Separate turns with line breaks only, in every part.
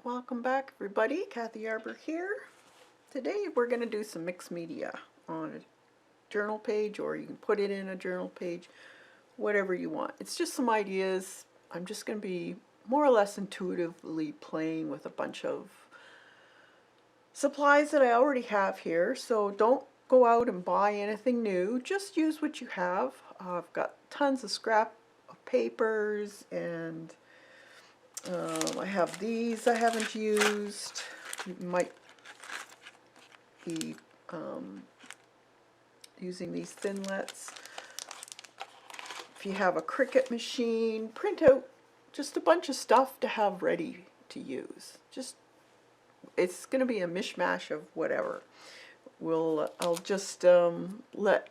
Welcome back everybody, Kathy Arbor here. Today we're going to do some mixed media on a journal page, or you can put it in a journal page, whatever you want. It's just some ideas. I'm just going to be more or less intuitively playing with a bunch of supplies that I already have here, so don't go out and buy anything new. Just use what you have. I've got tons of scrap of papers, and I have these I haven't used. You might be using these thinlets. If you have a Cricut machine, print out just a bunch of stuff to have ready to use. It's going to be a mishmash of whatever. I'll just let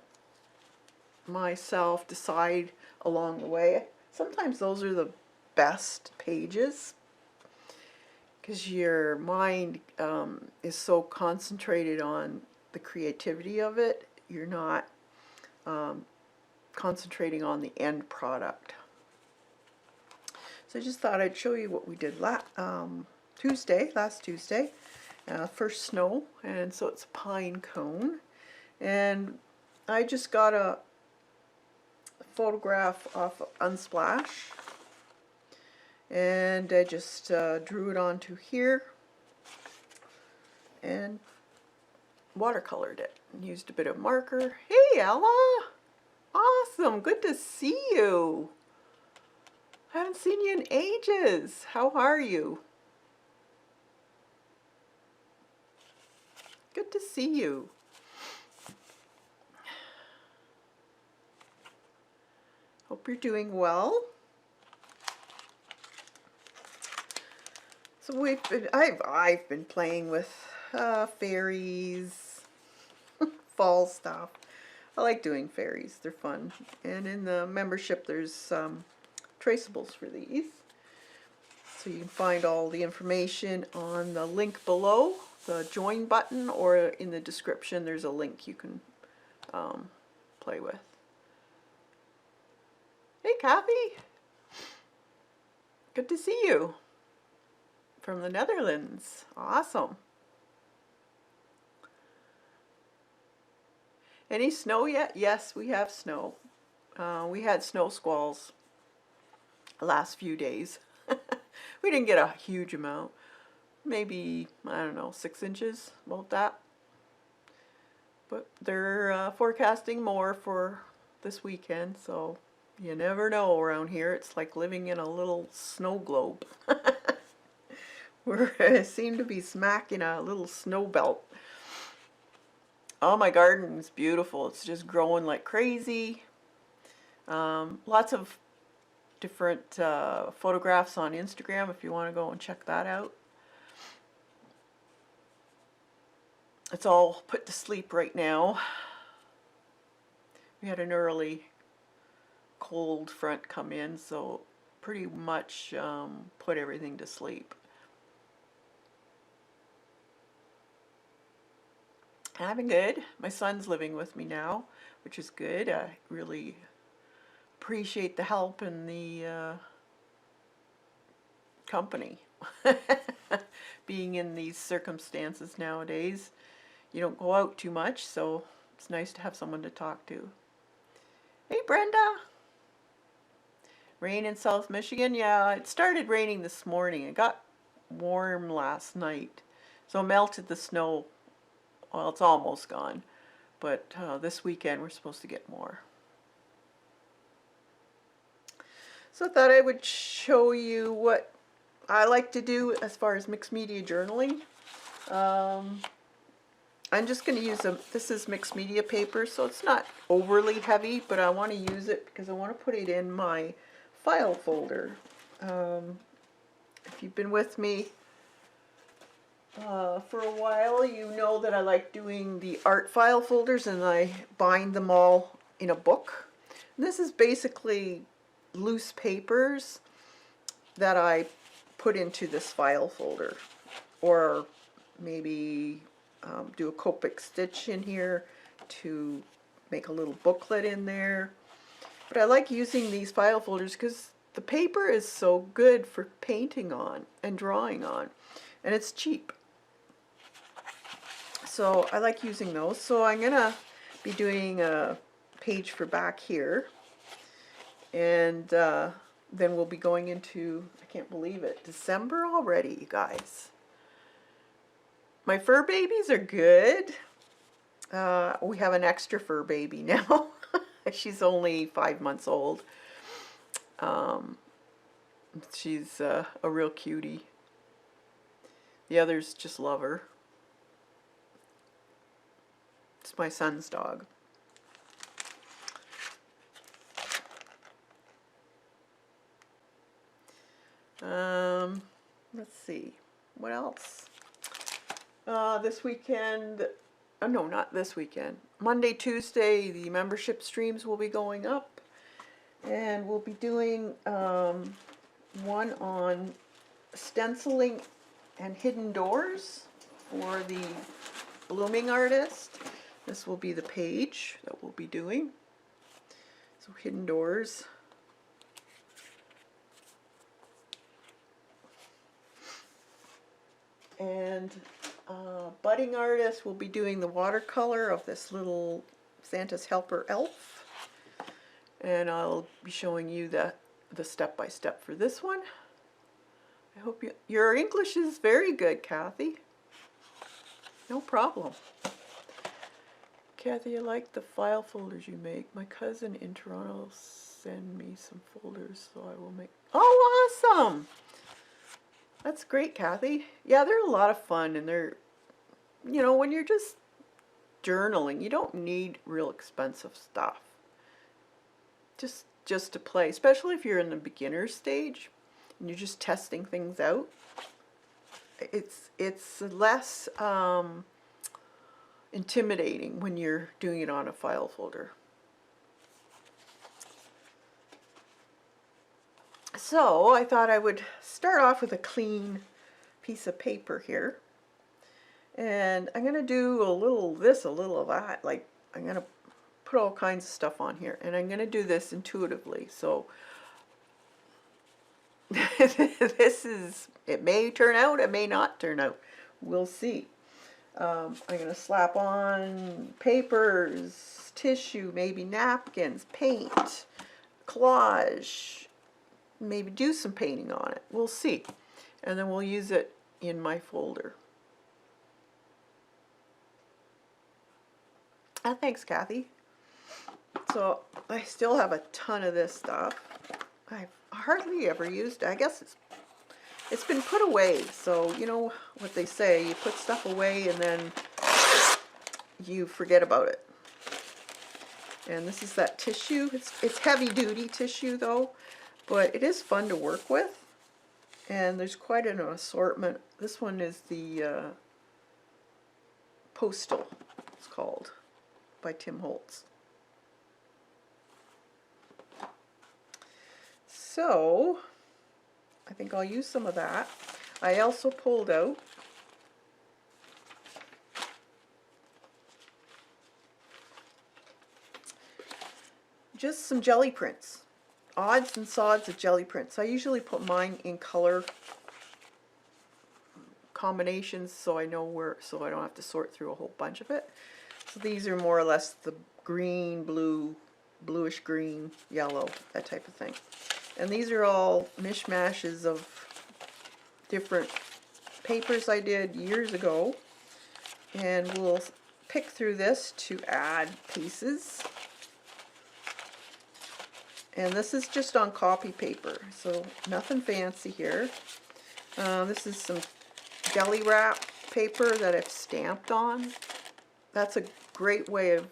myself decide along the way. Sometimes those are the best pages because your mind is so concentrated on the creativity of it, you're not concentrating on the end product. So I just thought I'd show you what we did last Tuesday, first snow, and so it's a pine cone, and I just got a photograph off of Unsplash, and I just drew it onto here and watercolored it and used a bit of marker. Hey Ella! Awesome! Good to see you! I haven't seen you in ages. How are you? Good to see you. Hope you're doing well. So I've been playing with fairies, fall stuff. I like doing fairies. They're fun. And in the membership there's traceables for these. So you can find all the information on the link below, the join button, or in the description there's a link you can play with. Hey Kathy! Good to see you from the Netherlands. Awesome. Any snow yet? Yes, we have snow. We had snow squalls the last few days. We didn't get a huge amount. Maybe, I don't know, 6 inches, about that. But they're forecasting more for this weekend, so you never know around here. It's like living in a little snow globe. We seem to be smacking a little snow belt. Oh, my garden is beautiful. It's just growing like crazy. Lots of different photographs on Instagram if you want to go and check that out. It's all put to sleep right now. We had an early cold front come in, so pretty much put everything to sleep. Having good. My son's living with me now, which is good. I really appreciate the help and the company. Being in these circumstances nowadays, you don't go out too much, so it's nice to have someone to talk to. Hey Brenda! Rain in South Michigan? Yeah, it started raining this morning. It got warm last night, so melted the snow. Well, it's almost gone, but this weekend we're supposed to get more. So I thought I would show you what I like to do as far as mixed media journaling. I'm just going to use this is mixed media paper, so it's not overly heavy, but I want to use it because I want to put it in my file folder. If you've been with me for a while, you know that I like doing the art file folders, and I bind them all in a book. And this is basically loose papers that I put into this file folder, or maybe do a Copic stitch in here to make a little booklet in there. But I like using these file folders because the paper is so good for painting on and drawing on, and it's cheap. So I like using those. So I'm gonna be doing a page for back here, and then we'll be going into, I can't believe it, December already, you guys. My fur babies are good. We have an extra fur baby now. She's only 5 months old. She's a real cutie. The others just love her. It's my son's dog. Let's see, what else? This weekend, oh no, not this weekend. Monday, Tuesday, the membership streams will be going up, and we'll be doing one on stenciling and hidden doors for the blooming artist. This will be the page that we'll be doing. So hidden doors. And budding artist will be doing the watercolor of this little Santa's helper elf. And I'll be showing you the step-by-step for this one. I hope your English is very good, Kathy. No problem. Kathy, I like the file folders you make. My cousin in Toronto will send me some folders, so I will make... Oh, awesome! That's great, Kathy. Yeah, they're a lot of fun, and they're, you know, when you're just journaling, you don't need real expensive stuff. Just to play, especially if you're in the beginner stage and you're just testing things out. It's less intimidating when you're doing it on a file folder. So I thought I would start off with a clean piece of paper here, and I'm going to do a little this, a little of that. Like, I'm going to put all kinds of stuff on here, and I'm going to do this intuitively. So this is, it may turn out, it may not turn out. We'll see. I'm going to slap on papers, tissue, maybe napkins, paint, collage, maybe do some painting on it. We'll see. And then we'll use it in my folder. Thanks, Kathy. So I still have a ton of this stuff. I've hardly ever used it. I guess it's been put away. So you know what they say, you put stuff away and then you forget about it. And this is that tissue. It's heavy duty tissue though, but it is fun to work with. And there's quite an assortment. This one is the Postal, it's called, by Tim Holtz. So I think I'll use some of that. I also pulled out just some jelly prints, odds and sods of jelly prints. I usually put mine in color combinations so I know where, so I don't have to sort through a whole bunch of it. So these are more or less the green, blue, bluish green, yellow, that type of thing. And these are all mishmashes of different papers I did years ago. And we'll pick through this to add pieces. And this is just on copy paper, so nothing fancy here. This is some deli wrap paper that I've stamped on. That's a great way of,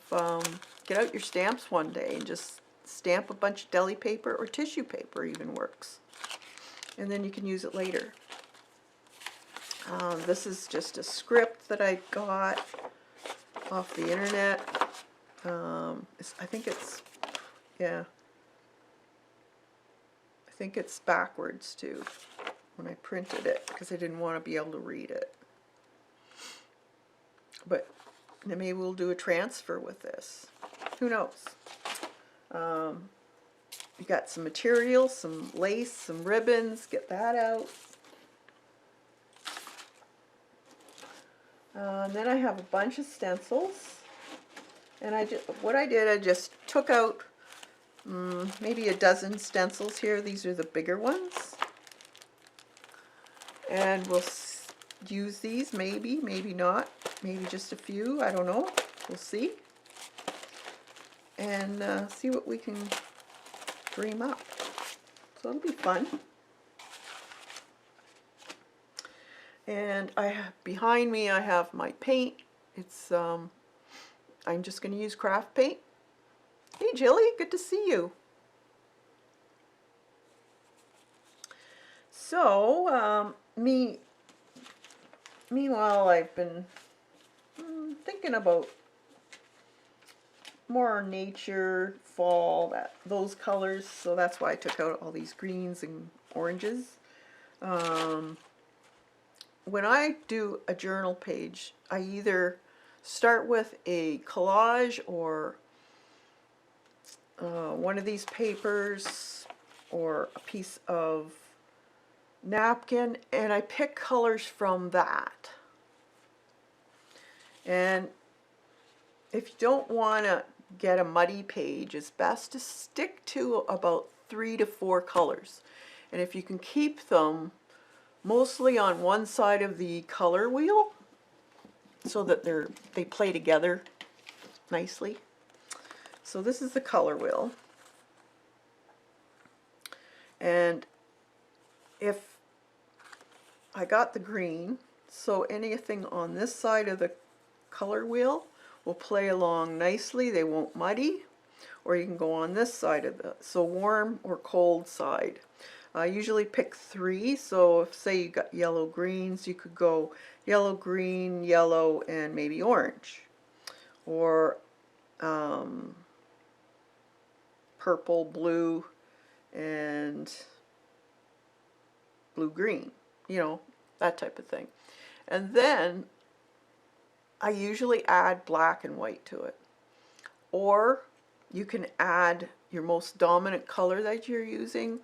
get out your stamps one day and just stamp a bunch of deli paper, or tissue paper even works. And then you can use it later. This is just a script that I got off the internet. I think it's, yeah. I think it's backwards too when I printed it because I didn't want to be able to read it. But maybe we'll do a transfer with this. Who knows? You got some material, some lace, some ribbons, get that out. And then I have a bunch of stencils. And what I did, I just took out maybe a dozen stencils here. These are the bigger ones. And we'll use these, maybe, maybe not. Maybe just a few, I don't know. We'll see. And see what we can dream up. So it'll be fun. And behind me I have my paint. It's I'm just going to use craft paint. Hey Jilly, good to see you. So meanwhile I've been thinking about more nature, fall, those colors. So that's why I took out all these greens and oranges. When I do a journal page, I either start with a collage or one of these papers or a piece of napkin, and I pick colors from that. And if you don't want to get a muddy page, it's best to stick to about 3 to 4 colors. And if you can keep them mostly on one side of the color wheel so that they play together nicely. So this is the color wheel. And if I got the green, so anything on this side of the color wheel will play along nicely. They won't muddy. Or you can go on this side of so warm or cold side. I usually pick 3, so if say you got yellow greens, you could go yellow, green, yellow, and maybe orange. Or purple, blue, and blue-green, you know, that type of thing. And then I usually add black and white to it. Or you can add your most dominant color that you're using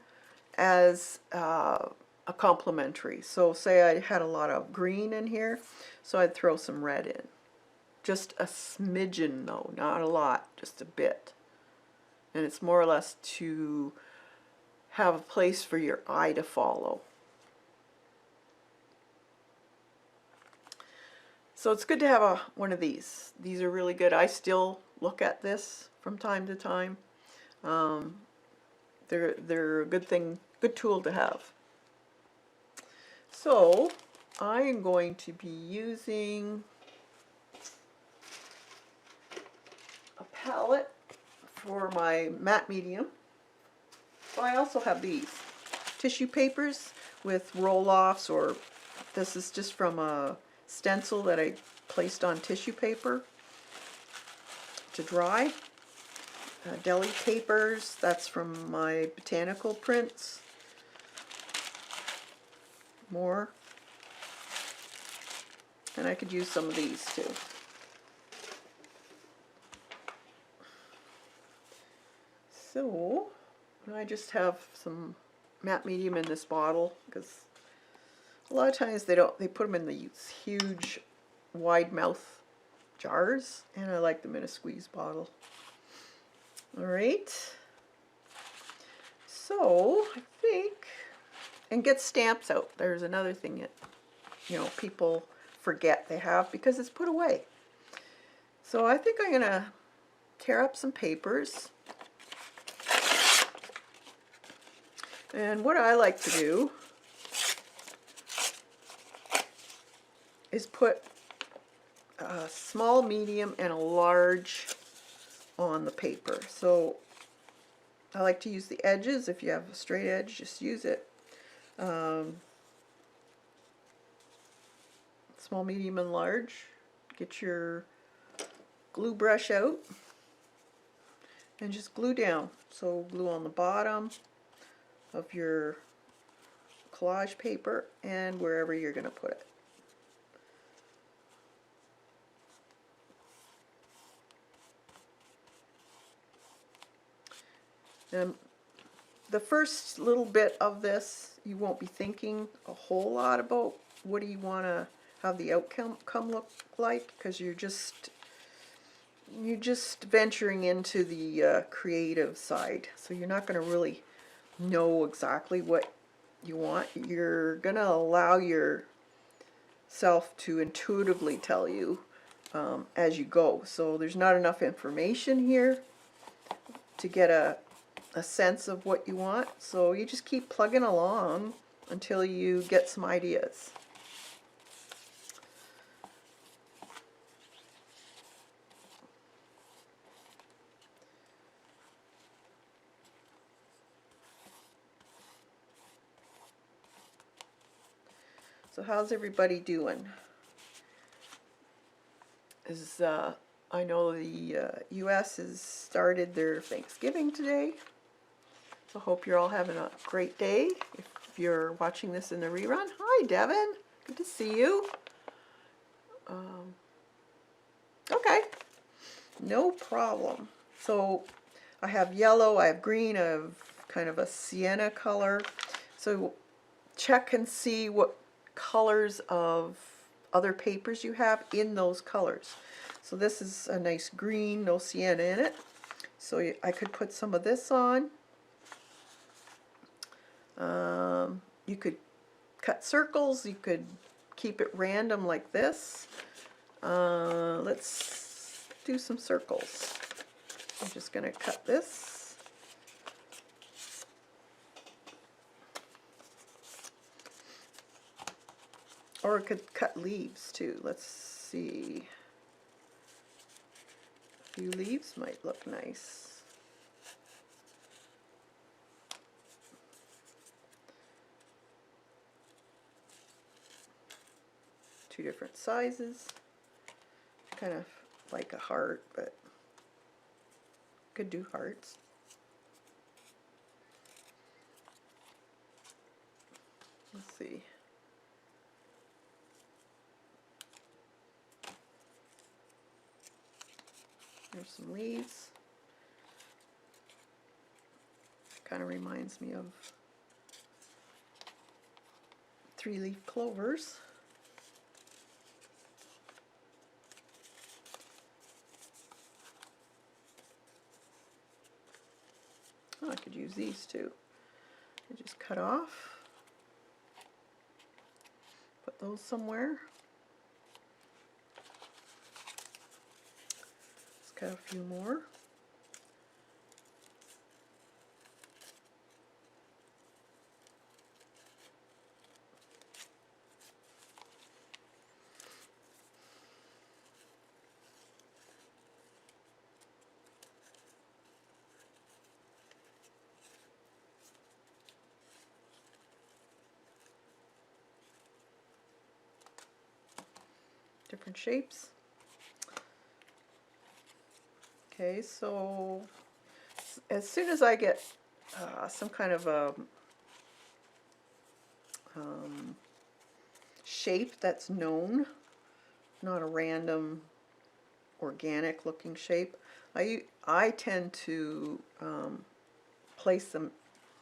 as a complementary. So say I had a lot of green in here, so I'd throw some red in. Just a smidgen though, not a lot, just a bit. And it's more or less to have a place for your eye to follow. So it's good to have one of these. These are really good. I still look at this from time to time. They're a good thing, good tool to have. So I am going to be using a palette for my matte medium. So I also have these tissue papers with roll-offs, or this is just from a stencil that I placed on tissue paper to dry. Deli tapers, that's from my botanical prints. More. And I could use some of these too. So I just have some matte medium in this bottle because a lot of times they put them in these huge wide mouth jars, and I like them in a squeeze bottle. Alright, so I think, and get stamps out. There's another thing that, you know, people forget they have because it's put away. So I think I'm going to tear up some papers. And what I like to do is put a small, medium, and a large on the paper. So I like to use the edges. If you have a straight edge, just use it. Small, medium, and large. Get your glue brush out and just glue down. So glue on the bottom of your collage paper and wherever you're going to put it. And the first little bit of this, you won't be thinking a whole lot about what do you want to have the outcome look like, because you're just venturing into the creative side. So you're not going to really know exactly what you want. You're going to allow yourself to intuitively tell you as you go. So there's not enough information here to get a sense of what you want. So you just keep plugging along until you get some ideas. So how's everybody doing? I know the U.S. has started their Thanksgiving today. So hope you're all having a great day. If you're watching this in the rerun, hi Devin, good to see you. Okay, no problem. So I have yellow, I have green, I have kind of a sienna color. So check and see what colors of other papers you have in those colors. So this is a nice green, no sienna in it. So I could put some of this on. You could cut circles, you could keep it random like this. Let's do some circles. I'm just going to cut this. Or I could cut leaves too. Let's see. A few leaves might look nice. Two different sizes. Kind of like a heart, but could do hearts. Let's see. There's some leaves. Kind of reminds me of 3-leaf clovers. Oh, I could use these too. I just cut off. Put those somewhere. Let's cut a few more. Different shapes. Okay, so as soon as I get some kind of a shape that's known, not a random organic looking shape, I tend to place them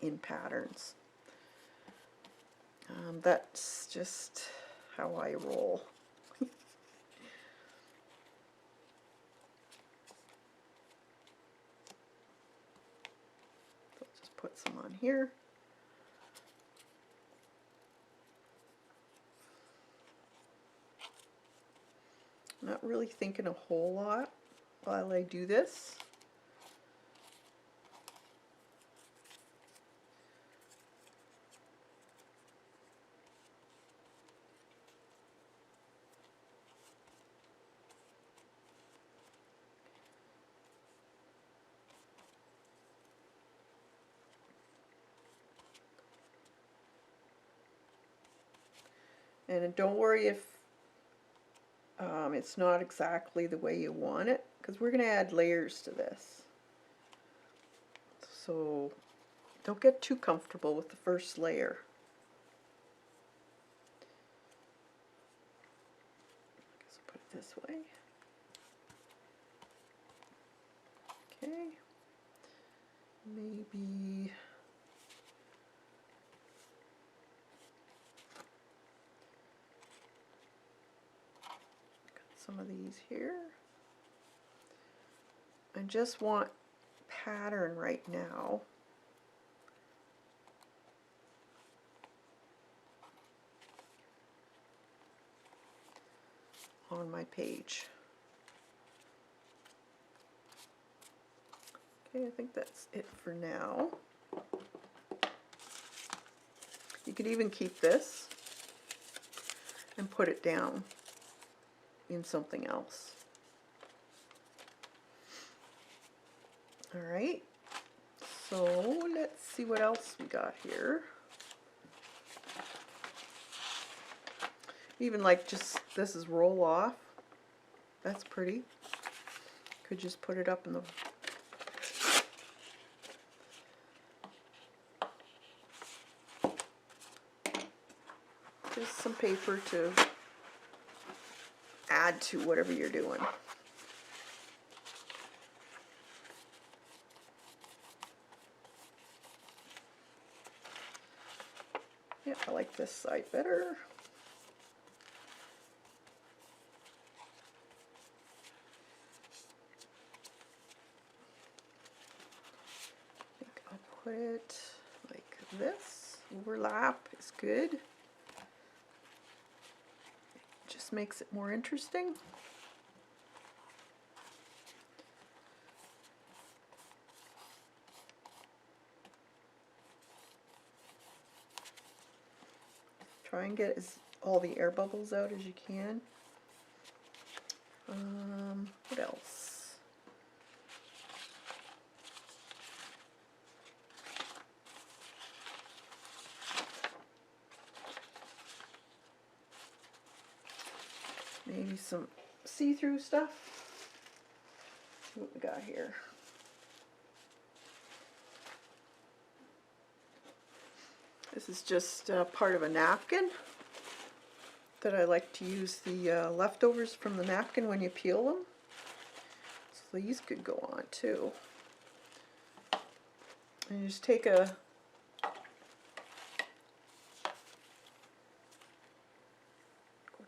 in patterns. That's just how I roll. So I'll just put some on here. Not really thinking a whole lot while I do this. And don't worry if it's not exactly the way you want it, because we're going to add layers to this. So don't get too comfortable with the first layer. I guess I'll put it this way. Okay. Maybe some of these here. I just want pattern right now. On my page. Okay, I think that's it for now. You could even keep this and put it down in something else. Alright, so let's see what else we got here. Even like just, this is roll off. That's pretty. Could just put it up in the... Just some paper to add to whatever you're doing. Yeah, I like this side better. I think I'll put it like this. Overlap is good. Just makes it more interesting. Try and get all the air bubbles out as you can. What else? Maybe some see-through stuff. See what we got here. This is just part of a napkin that I like to use the leftovers from the napkin when you peel them. So these could go on too. And you just take go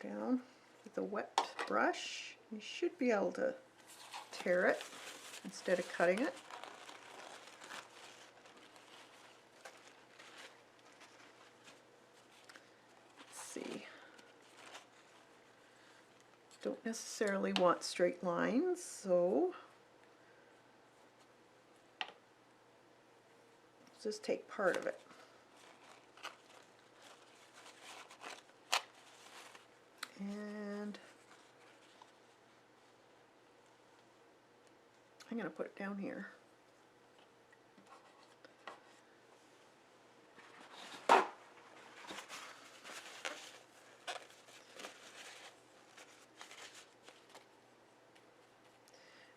down with a wet brush. You should be able to tear it instead of cutting it. Don't necessarily want straight lines, so just take part of it. And I'm going to put it down here.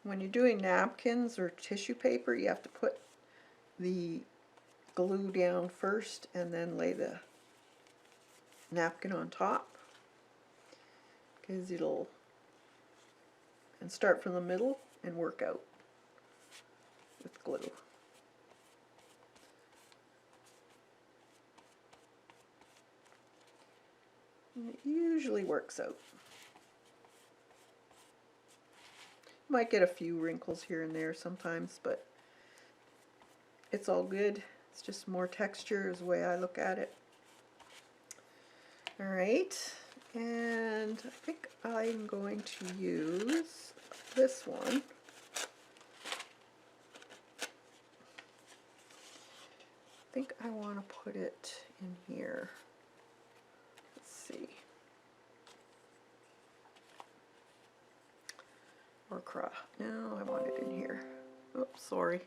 When you're doing napkins or tissue paper, you have to put the glue down first and then lay the napkin on top, because and start from the middle and work out with glue. And it usually works out. Might get a few wrinkles here and there sometimes, but it's all good. It's just more texture is the way I look at it. Alright, and I think I'm going to use this one. I think I want to put it in here. Let's see. Or cross. No, I want it in here. Oops, sorry.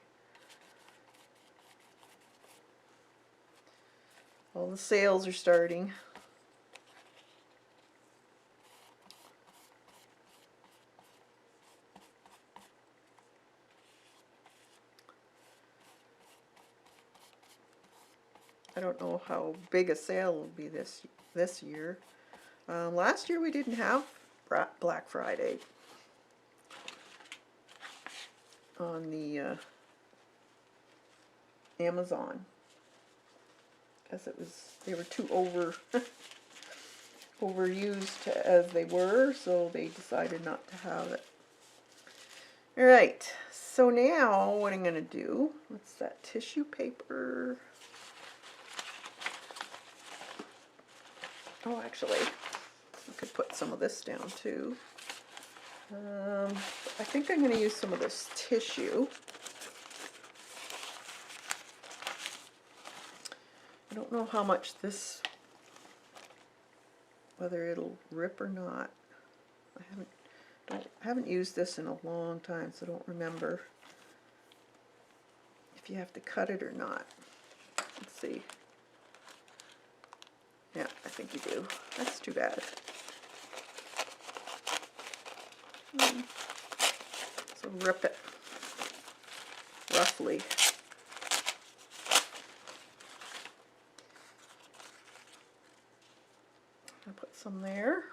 All the sales are starting. I don't know how big a sale will be this year. Last year we didn't have Black Friday on the Amazon, because they were too overused as they were, so they decided not to have it. Alright, so now what I'm going to do, what's that tissue paper? Oh, actually, I could put some of this down too. I think I'm going to use some of this tissue. I don't know how much this, whether it'll rip or not. I haven't used this in a long time, so I don't remember if you have to cut it or not. Let's see. Yeah, I think you do. That's too bad. So rip it roughly. I'll put some there.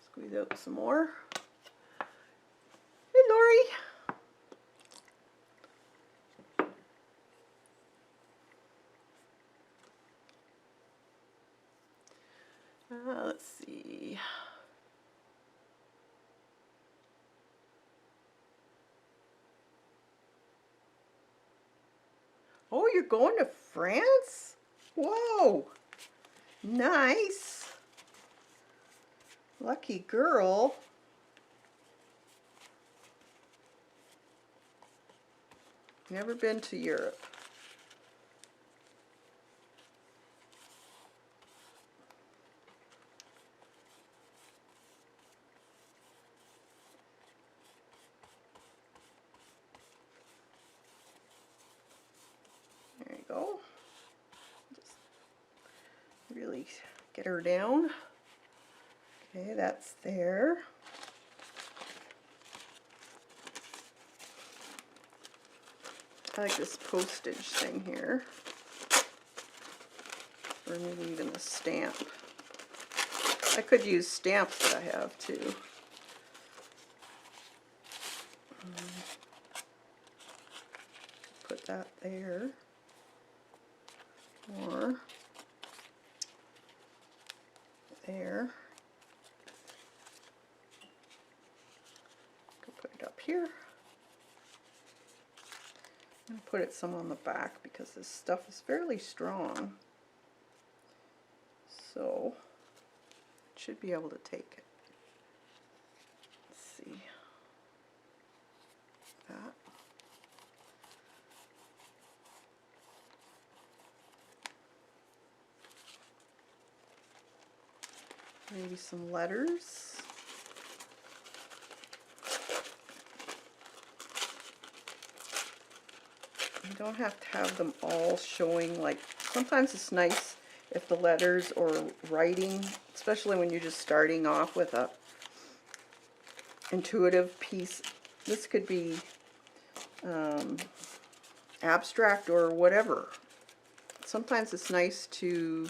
Squeeze out some more. Hey, Lori. Let's see. Oh, you're going to France? Whoa. Nice. Lucky girl. Never been to Europe. There you go. Just really get her down. Okay, that's there. I like this postage thing here. Or maybe even a stamp. I could use stamps that I have too. Put that there. Or there. Put it up here. I'm going to put it some on the back because this stuff is fairly strong. So it should be able to take it. Let's see. That. Maybe some letters. You don't have to have them all showing, like, sometimes it's nice if the letters or writing, especially when you're just starting off with a intuitive piece. This could be abstract or whatever. Sometimes it's nice to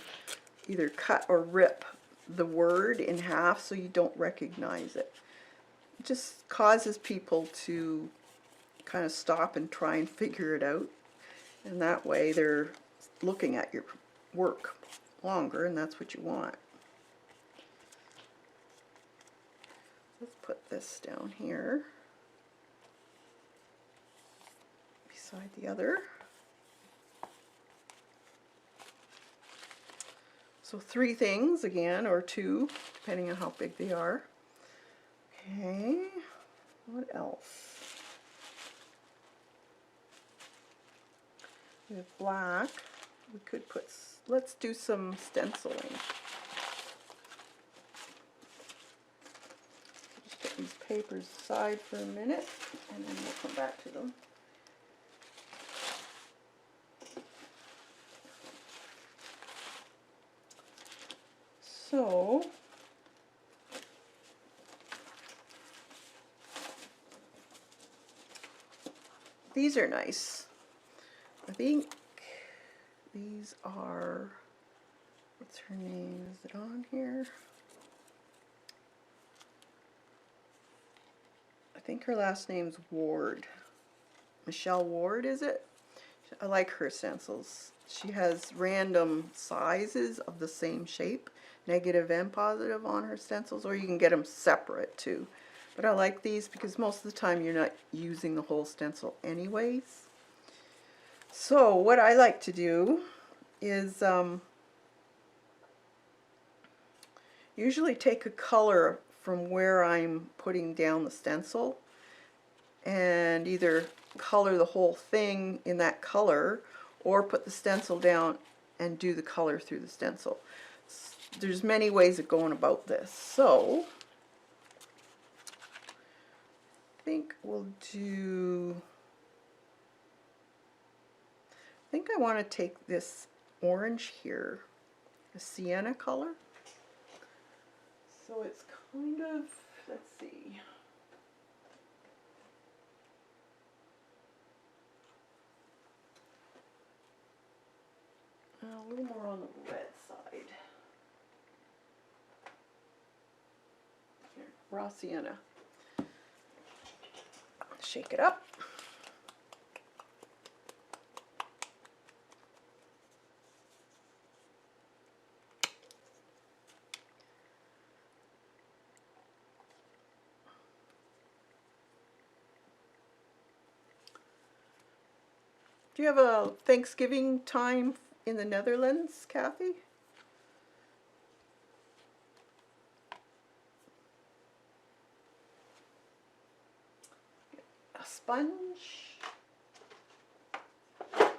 either cut or rip the word in half so you don't recognize it. It just causes people to kind of stop and try and figure it out, and that way they're looking at your work longer, and that's what you want. Let's put this down here beside the other. So 3 things again, or 2, depending on how big they are. Okay, what else? We have black. We could put, let's do some stenciling. Just put these papers aside for a minute, and then we'll come back to them. So, these are nice. I think these are, what's her name? Is it on here? I think her last name's Ward. Michelle Ward, is it? I like her stencils. She has random sizes of the same shape, negative and positive on her stencils, or you can get them separate too. But I like these because most of the time you're not using the whole stencil anyways. So what I like to do is usually take a color from where I'm putting down the stencil and either color the whole thing in that color or put the stencil down and do the color through the stencil. There's many ways of going about this. So I think we'll do, I think I want to take this orange here, the sienna color. So it's kind of, let's see. A little more on the red side. Here, raw sienna. Shake it up. Do you have a Thanksgiving time in the Netherlands, Kathy? A sponge. Let's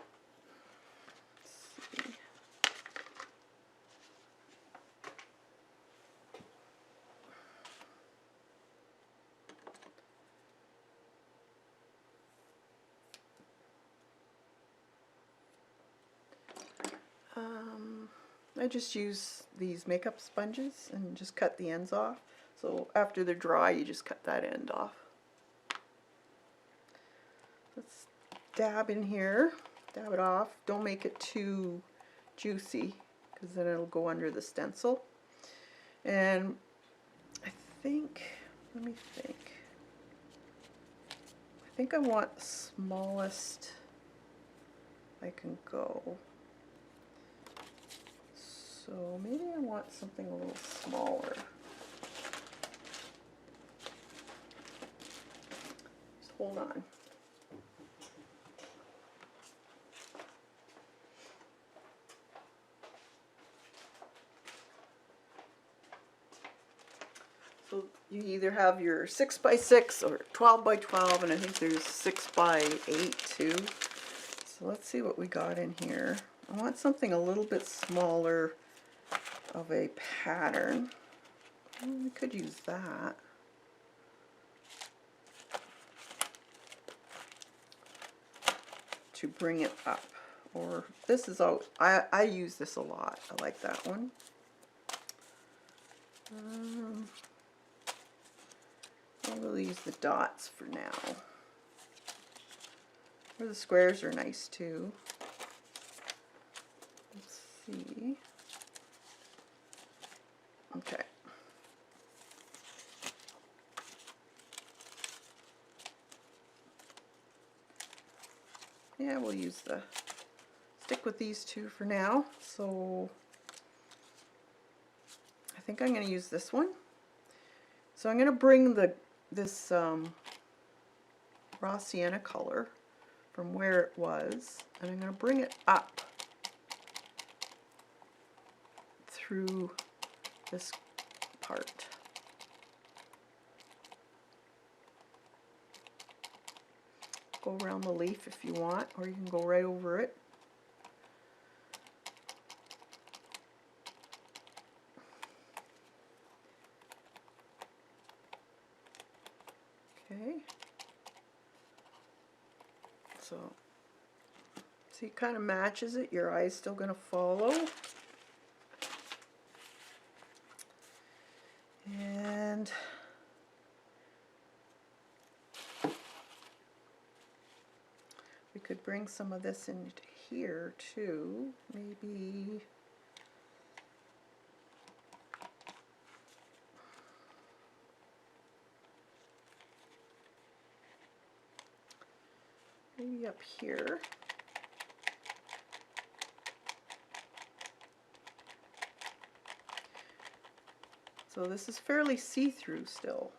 see. I just use these makeup sponges and just cut the ends off. So after they're dry, you just cut that end off. Let's dab in here, dab it off. Don't make it too juicy because then it'll go under the stencil. And I think, let me think. I think I want the smallest I can go. So maybe I want something a little smaller. Just hold on. So you either have your 6 by 6 or 12 by 12, and I think there's 6 by 8 too. So let's see what we got in here. I want something a little bit smaller of a pattern. We could use that. To bring it up. Or this is all, I use this a lot. I like that one. I will use the dots for now. Or the squares are nice too. Let's see. Okay. Yeah, we'll use the, stick with these two for now. So I think I'm going to use this one. So I'm going to bring this raw sienna color from where it was, and I'm going to bring it up through this part. Go around the leaf if you want, or you can go right over it. Okay. So, see, it kind of matches it. Your eye's still going to follow. And we could bring some of this into here too, maybe. Maybe up here. So this is fairly see-through still.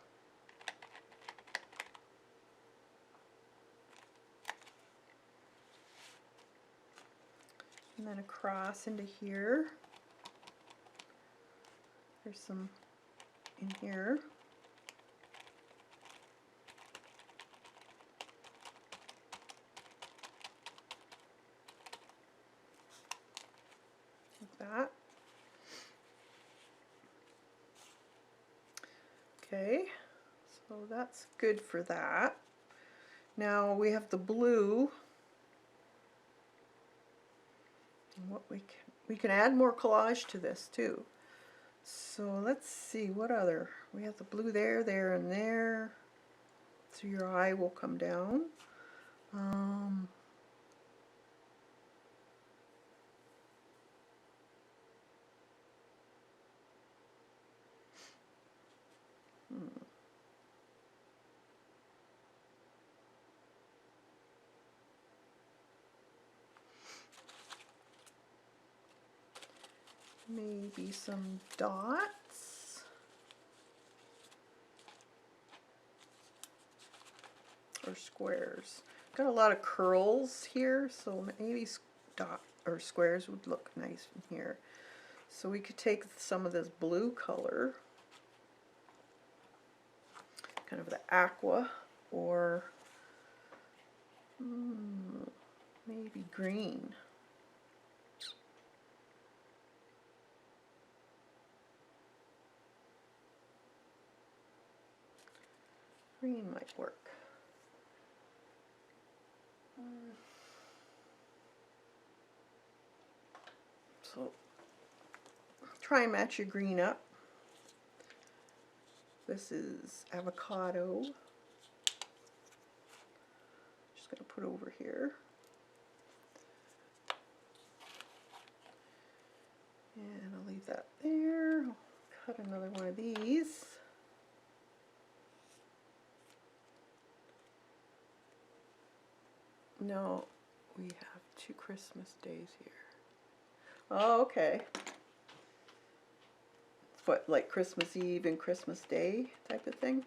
And then across into here. There's some in here. Like that. Okay, so that's good for that. Now we have the blue. And what we can add more collage to this too. So let's see, what other? We have the blue there, there, and there. So your eye will come down. Maybe some dots. Or squares. Got a lot of curls here, so maybe dot or squares would look nice in here. So we could take some of this blue color, kind of the aqua, or maybe green. Green might work. So try and match your green up. This is avocado. Just going to put over here. And I'll leave that there. I'll cut another one of these. No, we have 2 Christmas days here. Oh, okay. What, like Christmas Eve and Christmas Day type of thing?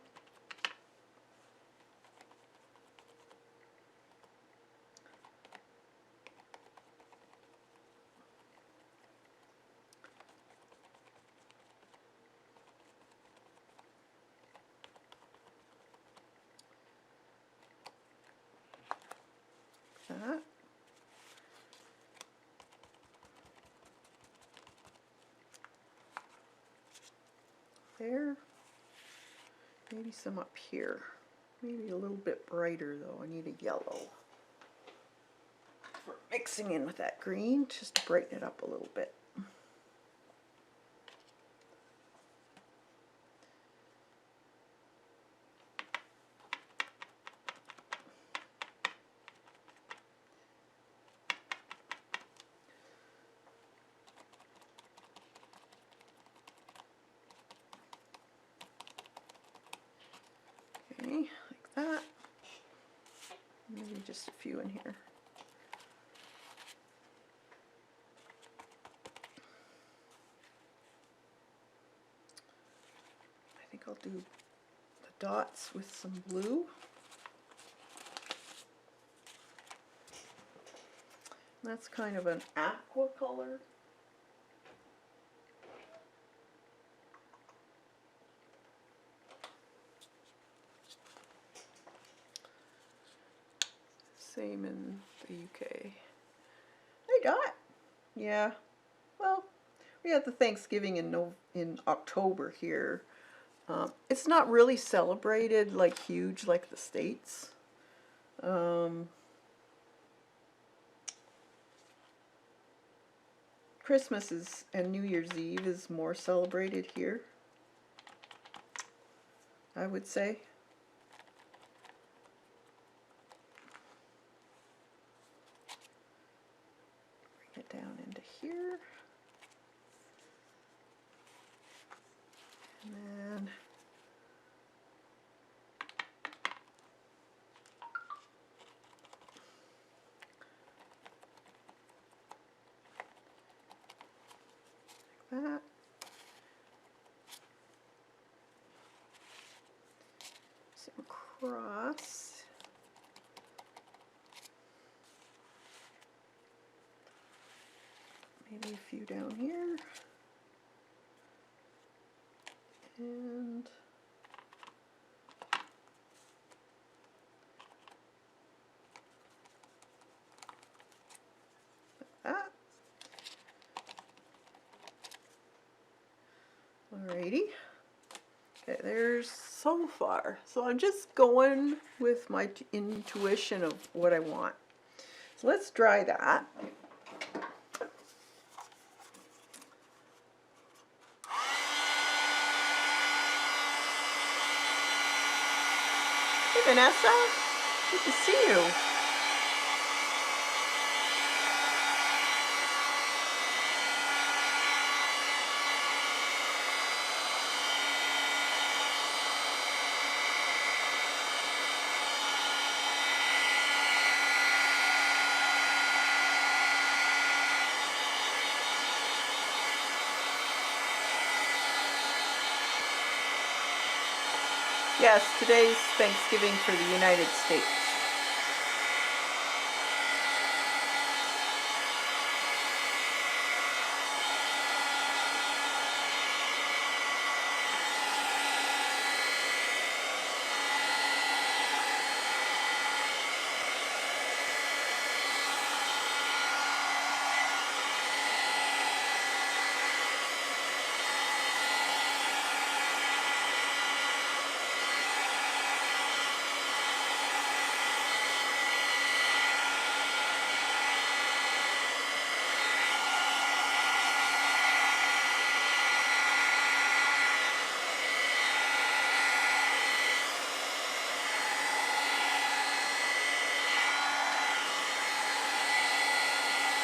That. There. Maybe some up here. Maybe a little bit brighter though. I need a yellow. For mixing in with that green, just to brighten it up a little bit. Okay, like that. Maybe just a few in here. I think I'll do the dots with some blue. That's kind of an aqua color. Same in the UK. Hey, Dot. Yeah. Well, we had the Thanksgiving in October here. It's not really celebrated like huge like the States. Christmas is and New Year's Eve is more celebrated here, I would say. Bring it down into here. And then like that. across. Maybe a few down here. And that. Alrighty. Okay, there's so far. So I'm just going with my intuition of what I want. So let's dry that. Hey Vanessa, good to see you. Yes, today's Thanksgiving for the United States.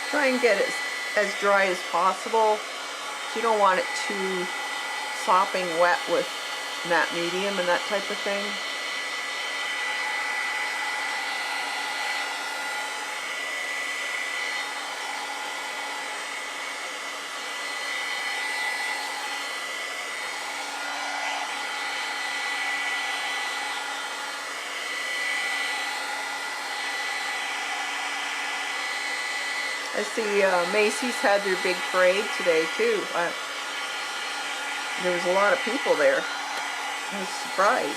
Try and get it as dry as possible. You don't want it too sopping wet with matte medium and that type of thing. I see Macy's had their big parade today too. There was a lot of people there. I was surprised.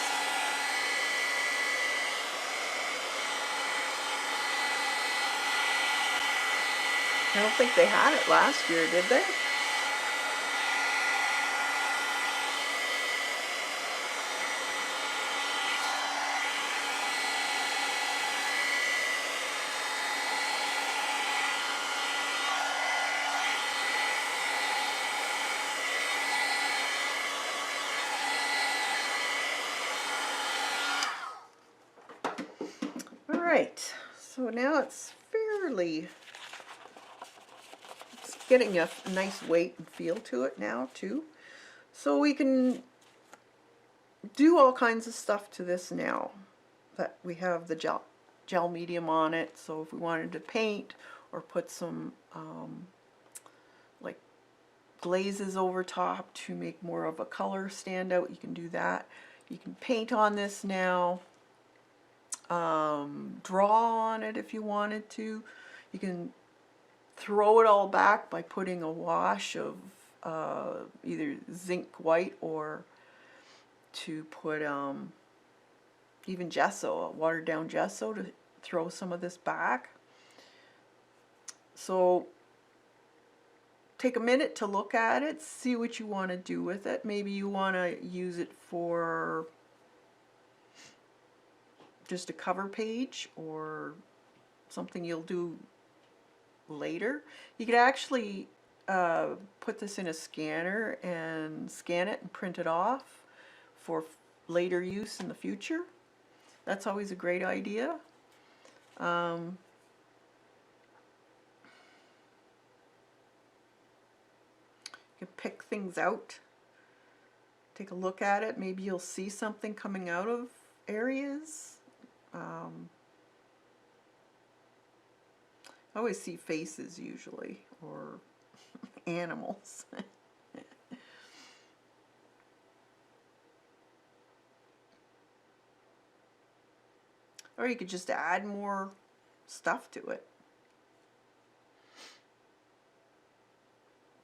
I don't think they had it last year, did they? Alright, so now it's getting a nice weight and feel to it now too. So we can do all kinds of stuff to this now that we have the gel medium on it. So if we wanted to paint or put some like glazes over top to make more of a color stand out, you can do that. You can paint on this now, draw on it if you wanted to. You can throw it all back by putting a wash of either zinc white or to put even gesso, watered down gesso, to throw some of this back. So take a minute to look at it, see what you want to do with it. Maybe you want to use it for just a cover page or something you'll do later. You could actually put this in a scanner and scan it and print it off for later use in the future. That's always a great idea. You can pick things out, take a look at it. Maybe you'll see something coming out of areas. I always see faces usually, or animals. Or you could just add more stuff to it.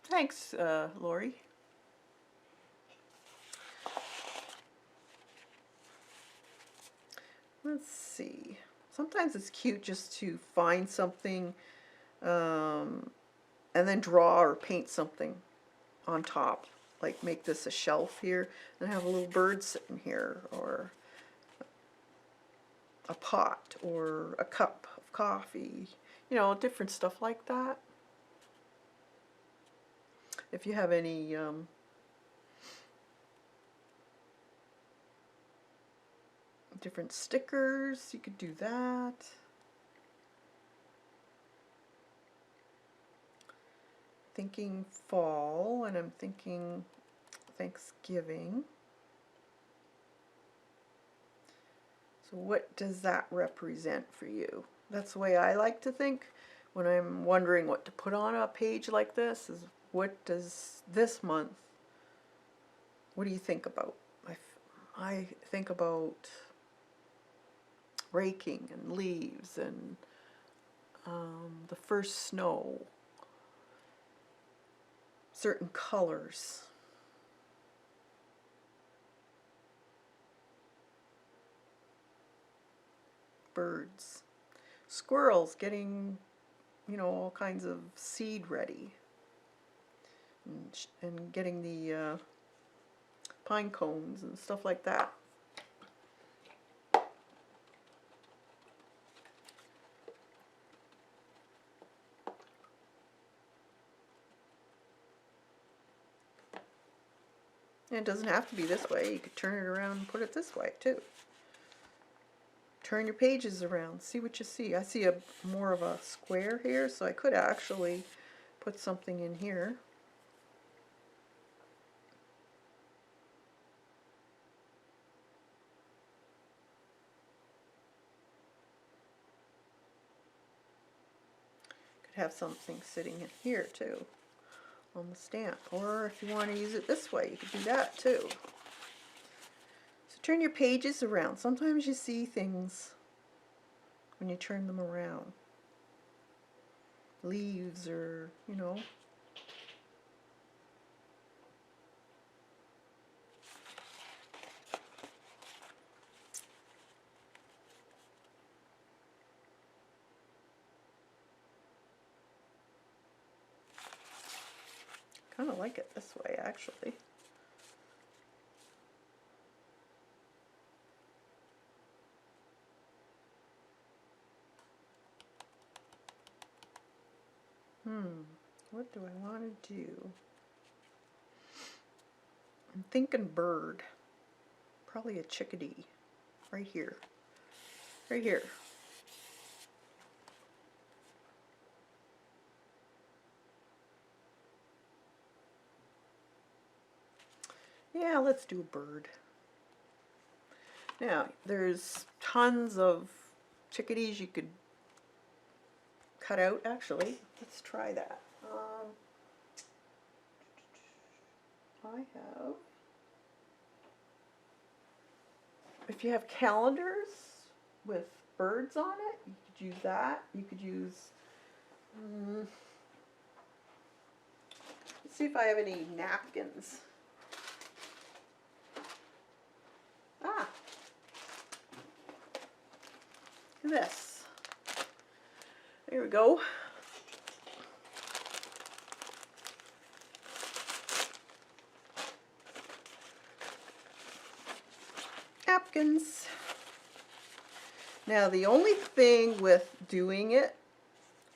Thanks, Lori. Let's see. Sometimes it's cute just to find something and then draw or paint something on top. Like make this a shelf here and have a little bird sitting here, or a pot, or a cup of coffee. You know, different stuff like that. If you have any different stickers, you could do that. Thinking fall, and I'm thinking Thanksgiving. So what does that represent for you? That's the way I like to think when I'm wondering what to put on a page like this, is what does this month, what do you think about? I think about raking and leaves and the first snow, certain colors, birds, squirrels getting, you know, all kinds of seed ready, and getting the pine cones and stuff like that. And it doesn't have to be this way. You could turn it around and put it this way too. Turn your pages around, see what you see. I see more of a square here, so I could actually put something in here. Could have something sitting in here too, on the stamp. Or if you want to use it this way, you could do that too. So turn your pages around. Sometimes you see things when you turn them around. Leaves, or, you know. Kind of like it this way, actually. What do I want to do? I'm thinking bird. Probably a chickadee. Right here. Right here. Yeah, let's do a bird. Now, there's tons of chickadees you could cut out, actually. Let's try that. I have, if you have calendars with birds on it, you could use that. You could use, let's see if I have any napkins. Ah, look at this. There we go. Napkins. Now the only thing with doing it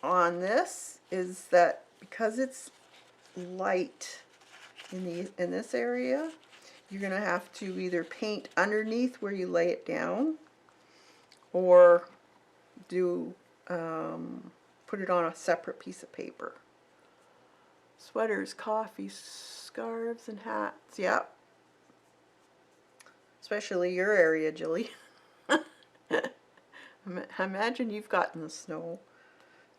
on this is that because it's light in this area, you're going to have to either paint underneath where you lay it down, or do put it on a separate piece of paper. Sweaters, coffee, scarves, and hats. Yep. Especially your area, Jilly. I imagine you've gotten the snow.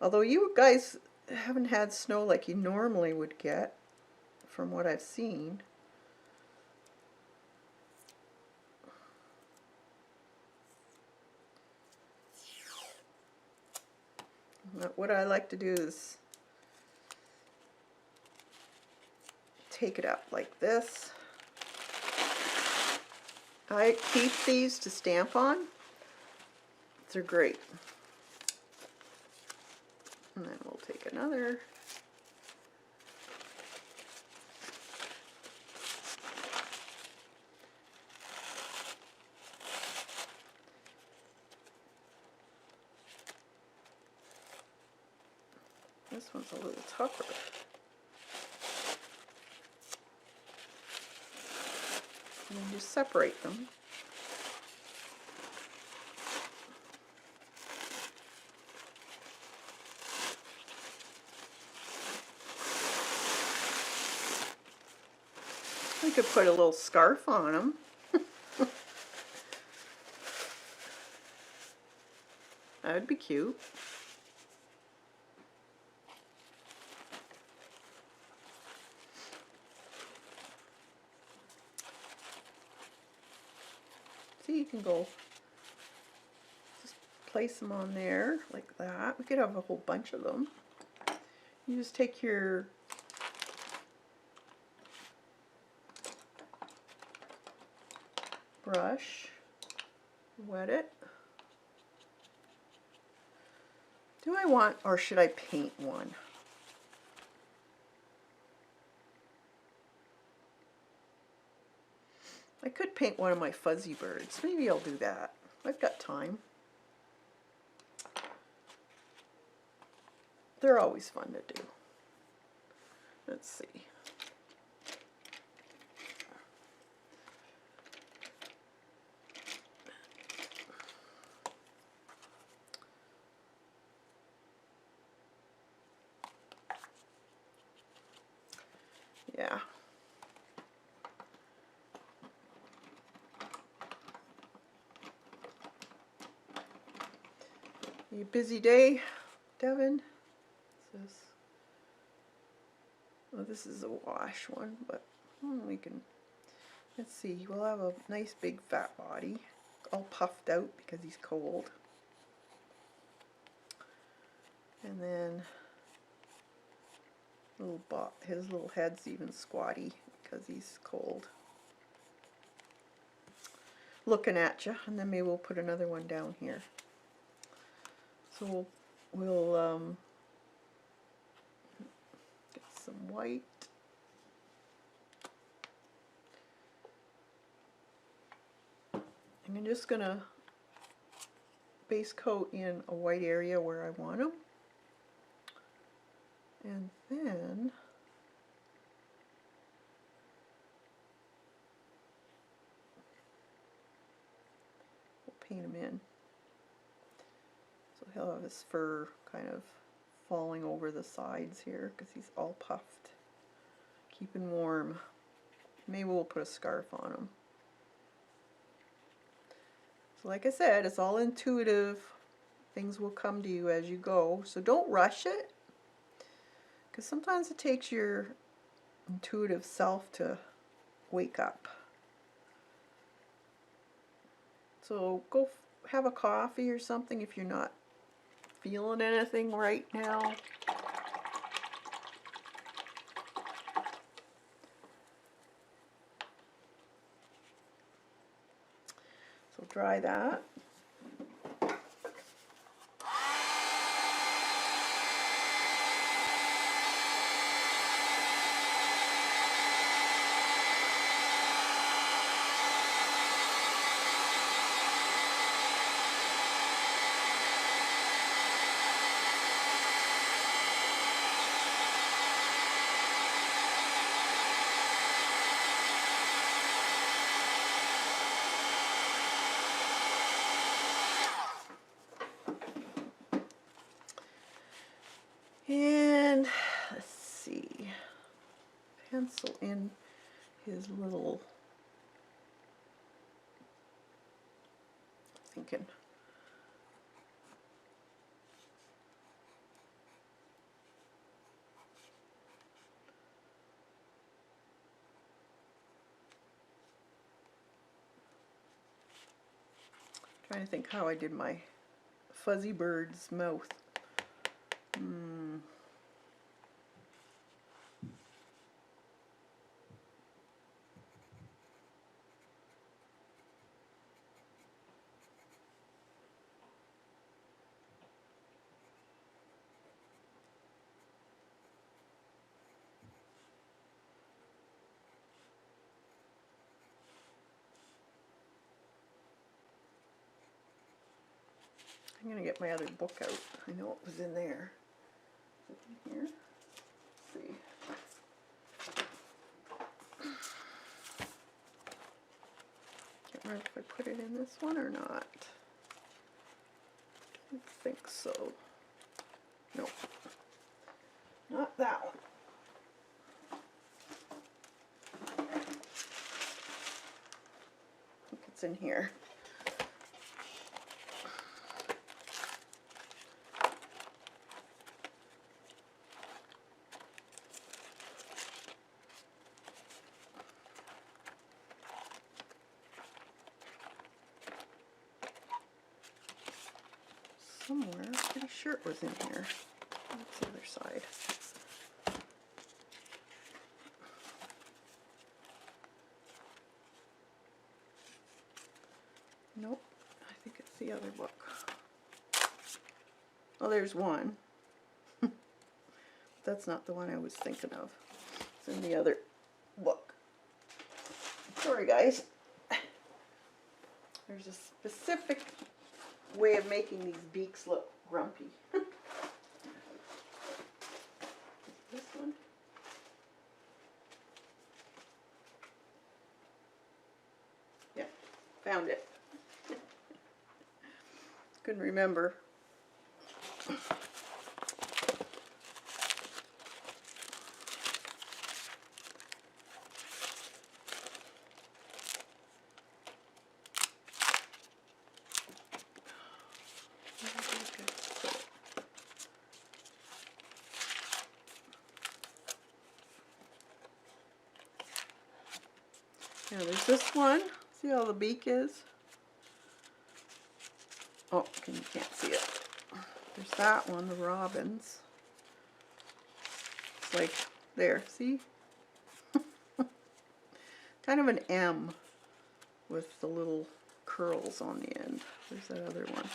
Although you guys haven't had snow like you normally would get, from what I've seen. What I like to do is take it up like this. I keep these to stamp on. They're great. And then we'll take another. This one's a little tougher. And then just separate them. We could put a little scarf on them. That would be cute. See, you can go, just place them on there like that. We could have a whole bunch of them. You just take your brush, wet it. Do I want, or should I paint one? I could paint one of my fuzzy birds. Maybe I'll do that. I've got time. They're always fun to do. Let's see. Yeah. You busy day, Devin? Well, this is a wash one, but we can, let's see, we'll have a nice big fat body, all puffed out because he's cold. And then his little head's even squatty because he's cold. Looking at you, and then maybe we'll put another one down here. So we'll get some white. And I'm just gonna base coat in a white area where I want them. And then we'll paint him in. So he'll have his fur kind of falling over the sides here because he's all puffed. Keeping warm. Maybe we'll put a scarf on him. So like I said, it's all intuitive. Things will come to you as you go. So don't rush it, because sometimes it takes your intuitive self to wake up. So go have a coffee or something if you're not feeling anything right now. So dry that. And let's see, pencil in his little, thinking, trying to think how I did my fuzzy bird's mouth. I'm going to get my other book out. I know it was in there. Is it in here? Let's see. Can't remember if I put it in this one or not. I don't think so. No. Not that one. I think it's in here. Somewhere, pretty sure it was in here. That's the other side. Nope, I think it's the other book. Oh, there's one. That's not the one I was thinking of. It's in the other book. Sorry, guys. There's a specific way of making these beaks look grumpy. This one. Yeah, found it. Couldn't remember. Now there's this one. See how the beak is? Oh, you can't see it. There's that one, the robins. It's like, there, see? Kind of an M with the little curls on the end. There's that other one.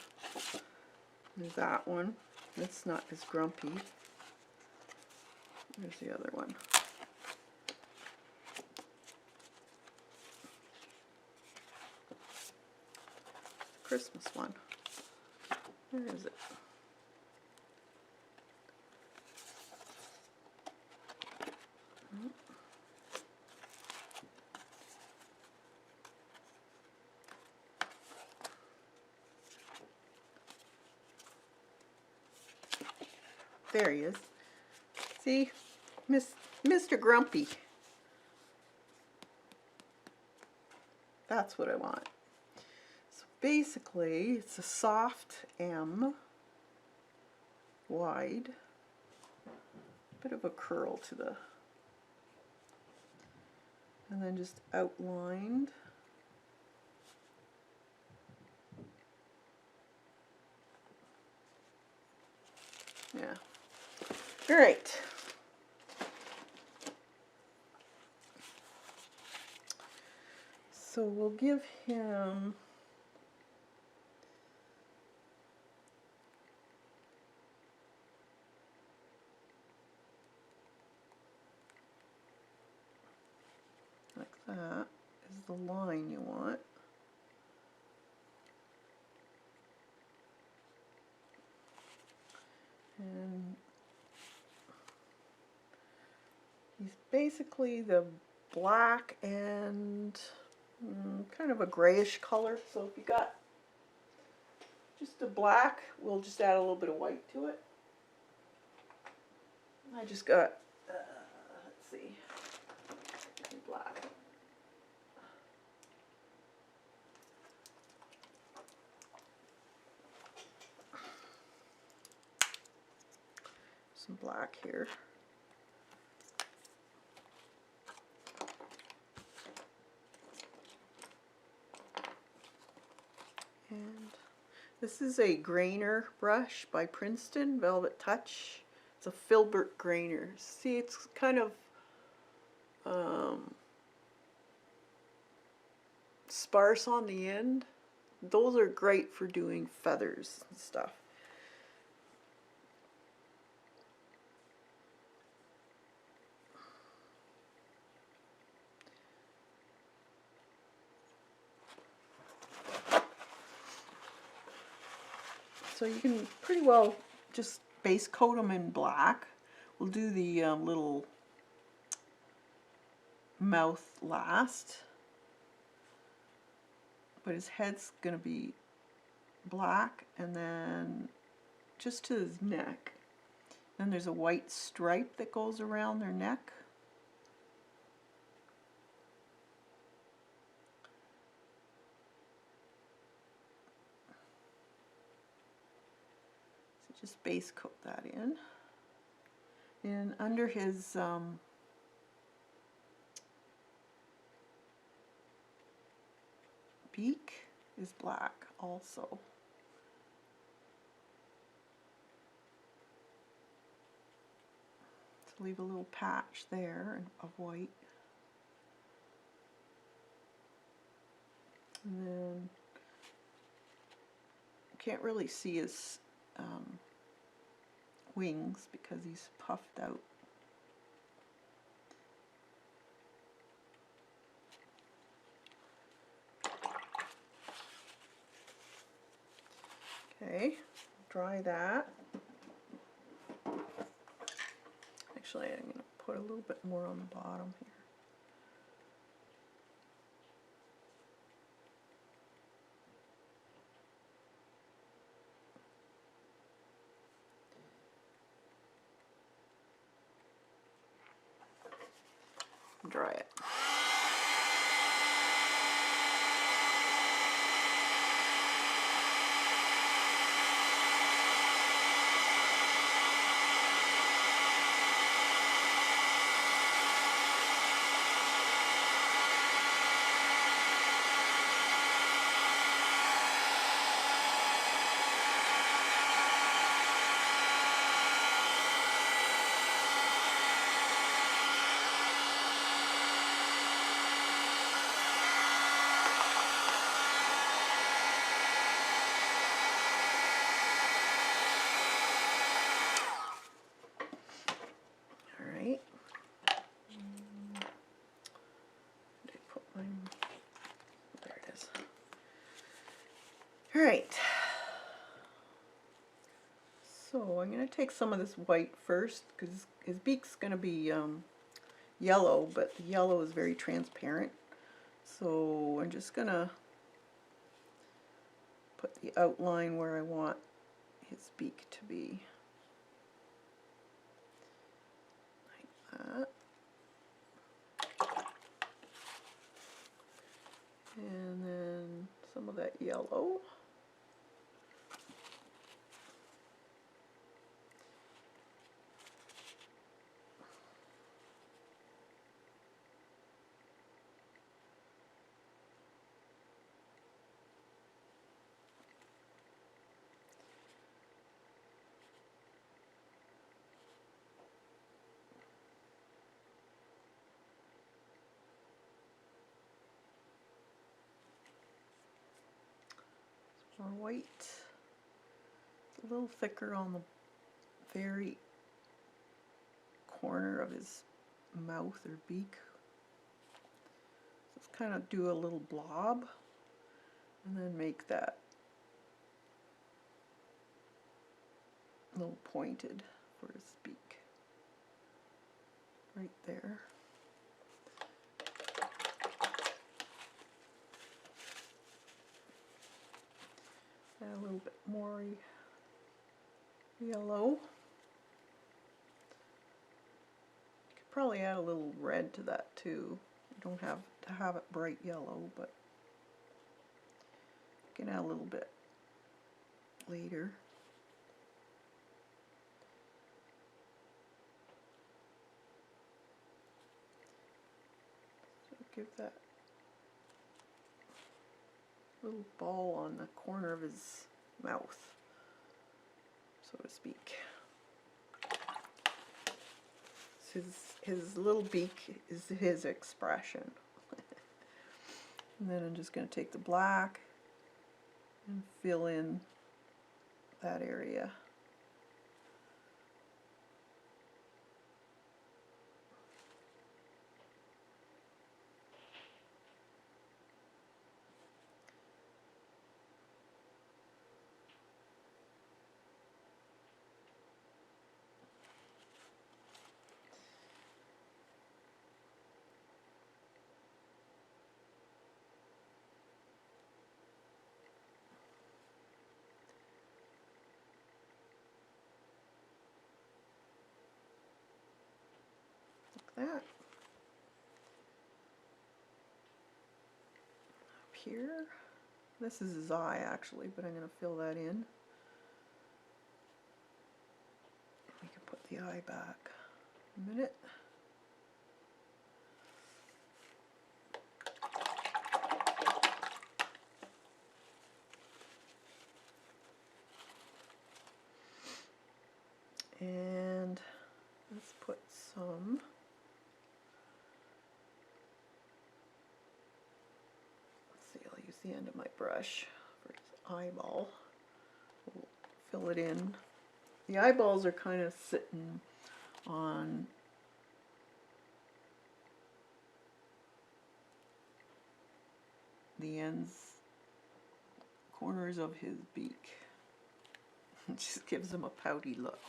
There's that one. It's not as grumpy. There's the other one. Christmas one. Where is it? There he is. See? Mr. Grumpy. That's what I want. So basically, it's a soft M, wide, bit of a curl to the, and then just outlined. Yeah. All right. So we'll give him like that is the line you want. And he's basically the black and kind of a grayish color. So if you got just the black, we'll just add a little bit of white to it. I just got, let's see, black. Some black here. And this is a grainer brush by Princeton, Velvet Touch. It's a filbert grainer. See, it's kind of sparse on the end. Those are great for doing feathers and stuff. So you can pretty well just base coat him in black. We'll do the little mouth last, but his head's going to be black, and then just to his neck. Then there's a white stripe that goes around their neck. So just base coat that in. And under his beak is black also. So leave a little patch there of white. And then you can't really see his wings because he's puffed out. Okay, dry that. Actually, I'm going to put a little bit more on the bottom here. Dry it. Alright, so I'm going to take some of this white first because his beak's going to be yellow, but the yellow is very transparent. So I'm just going to put the outline where I want his beak to be. Like that. And then some of that yellow. More white. It's a little thicker on the very corner of his mouth or beak. Just kind of do a little blob and then make that a little pointed for his beak. Right there. Add a little bit more yellow. You could probably add a little red to that too. You don't have to have it bright yellow, but you can add a little bit later. So give that little ball on the corner of his mouth, so to speak. His little beak is his expression. And then I'm just going to take the black and fill in that area. that. Up here. This is his eye actually, but I'm going to fill that in. We can put the eye back in a minute. And let's put some I'll use the end of my brush for his eyeball. We'll fill it in. The eyeballs are kind of sitting on the corners of his beak. It just gives him a pouty look.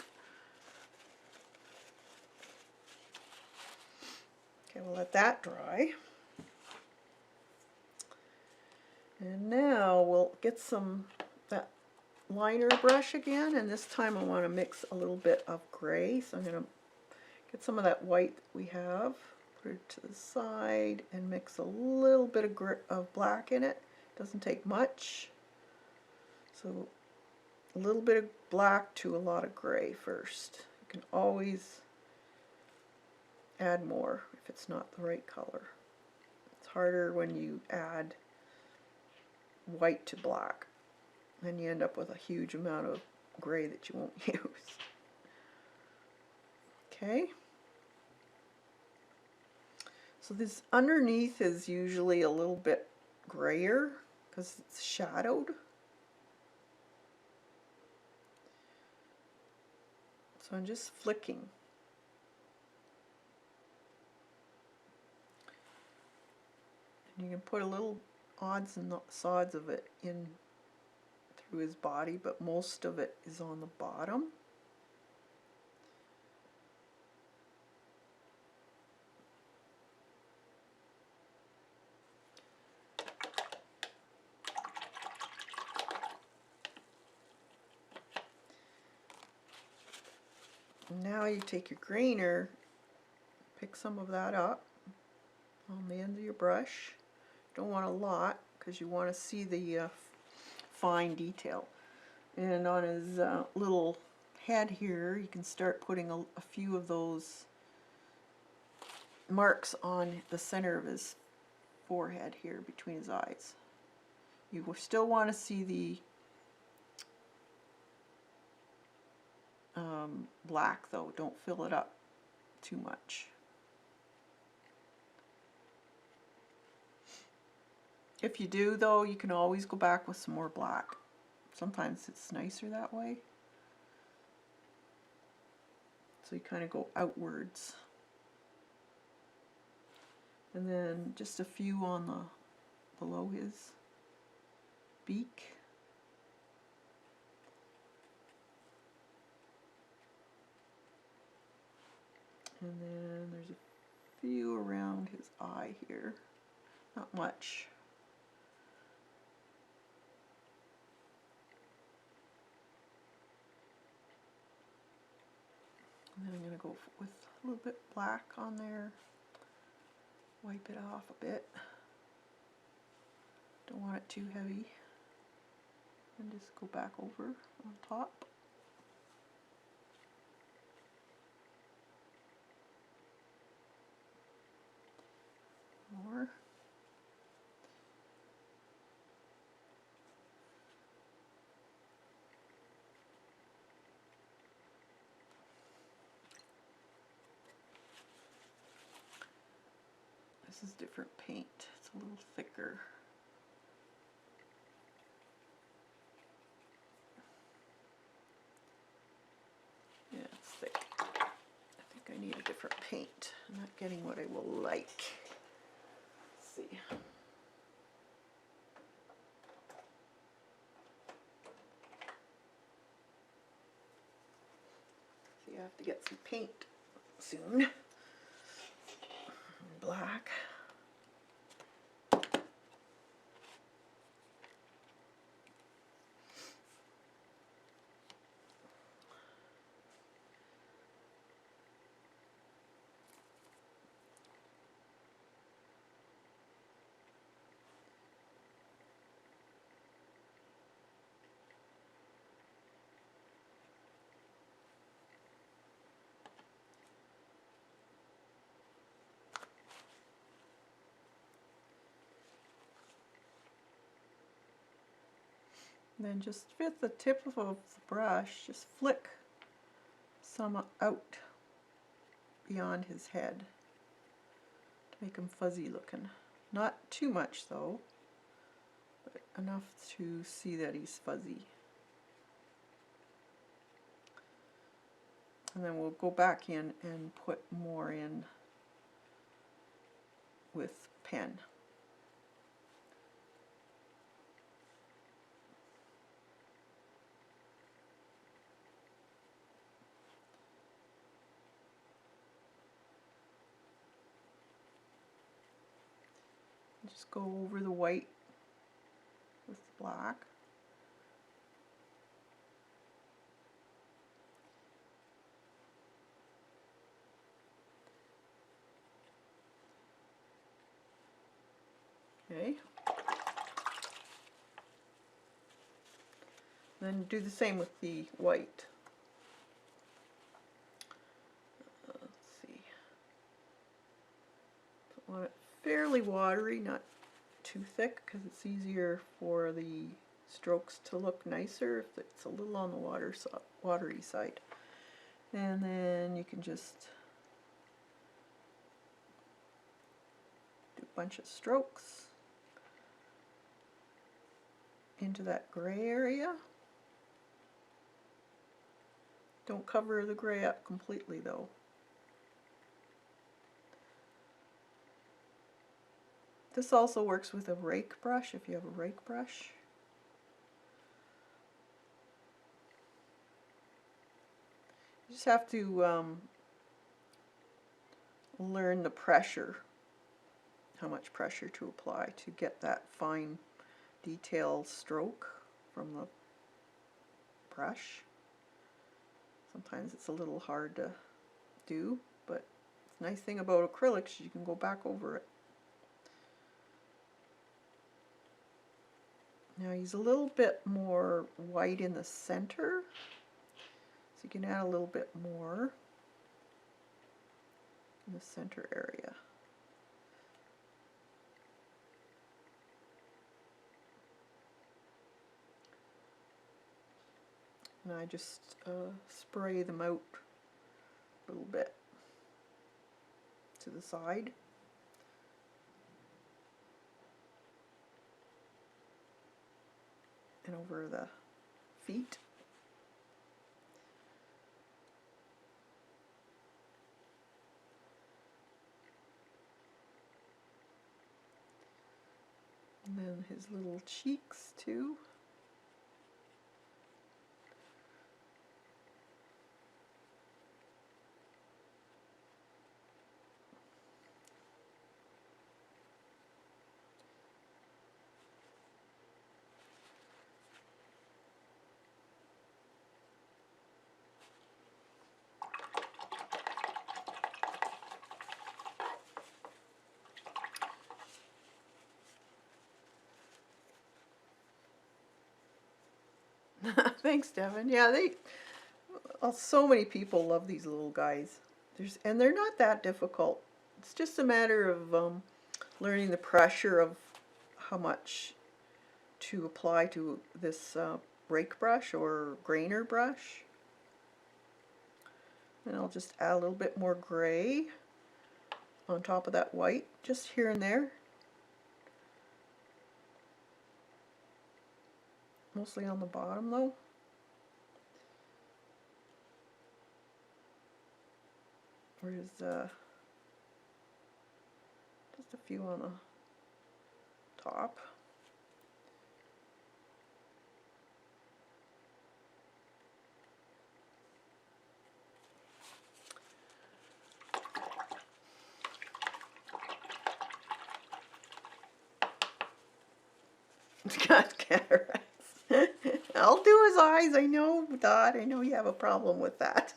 Okay, we'll let that dry. And now we'll get that liner brush again, and this time I want to mix a little bit of gray. So I'm going to get some of that white that we have, put it to the side, and mix a little bit of black in it. Doesn't take much. So a little bit of black to a lot of gray first. You can always add more if it's not the right color. It's harder when you add white to black. Then you end up with a huge amount of gray that you won't use. Okay. So this underneath is usually a little bit grayer because it's shadowed. So I'm just flicking. And you can put a little odds and sods of it in through his body, but most of it is on the bottom. Now you take your grainer, pick some of that up on the end of your brush. Don't want a lot because you want to see the fine detail. And on his little head here, you can start putting a few of those marks on the center of his forehead here between his eyes. You will still want to see the black though. Don't fill it up too much. If you do though, you can always go back with some more black. Sometimes it's nicer that way. So you kind of go outwards. And then just a few on the below his beak. And then there's a few around his eye here. Not much. And then I'm going to go with a little bit black on there. Wipe it off a bit. Don't want it too heavy. And just go back over on top. More. This is different paint. It's a little thicker. Yeah, it's thick. I think I need a different paint. I'm not getting what I will like. Let's see. So you have to get some paint soon. Black. And then just with the tip of the brush, just flick some out beyond his head to make him fuzzy looking. Not too much though, but enough to see that he's fuzzy. And then we'll go back in and put more in with pen. Just go over the white with the black. Okay. Then do the same with the white. Let's see. I want it fairly watery, not too thick, because it's easier for the strokes to look nicer if it's a little on the watery side. And then you can just do a bunch of strokes into that gray area. Don't cover the gray up completely though. This also works with a rake brush if you have a rake brush. You just have to learn the pressure, how much pressure to apply to get that fine detailed stroke from the brush. Sometimes it's a little hard to do, but the nice thing about acrylics is you can go back over it. Now use a little bit more white in the center, so you can add a little bit more in the center area. And I just spray them out a little bit to the side. And over the feet. And then his little cheeks too. Thanks, Devin. Yeah, so many people love these little guys. And they're not that difficult. It's just a matter of learning the pressure of how much to apply to this rake brush or grainer brush. And I'll just add a little bit more gray on top of that white, just here and there. Mostly on the bottom though. There's just a few on the top. It's got cataracts. I'll do his eyes. I know, Dot. I know you have a problem with that.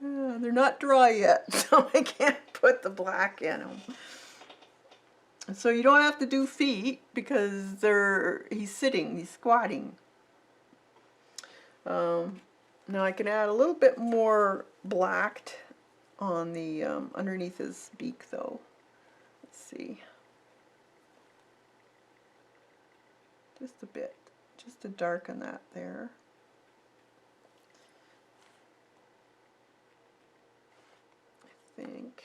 They're not dry yet, so I can't put the black in them. So you don't have to do feet because he's sitting, he's squatting. Now I can add a little bit more black on the underneath his beak though. Let's see. Just a bit. just to darken that there. I think.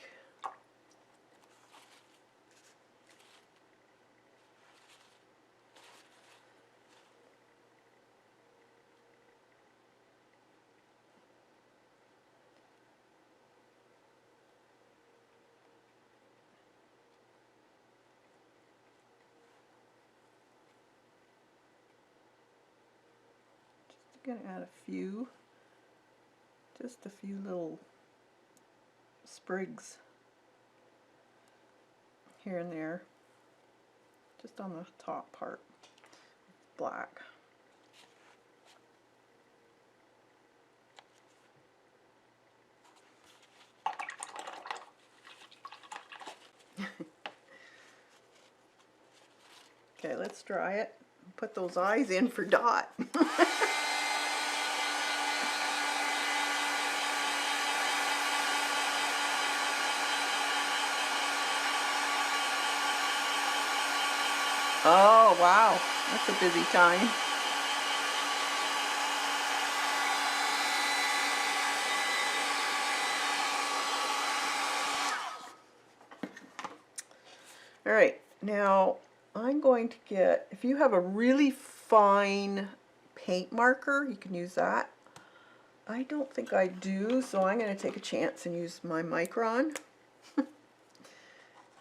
Just gonna add just a few little sprigs here and there, just on the top part, black. Okay, let's dry it. Put those eyes in for Dot. Oh, wow. That's a busy time. All right, now I'm going to get, if you have a really fine paint marker, you can use that. I don't think I do, so I'm going to take a chance and use my Micron.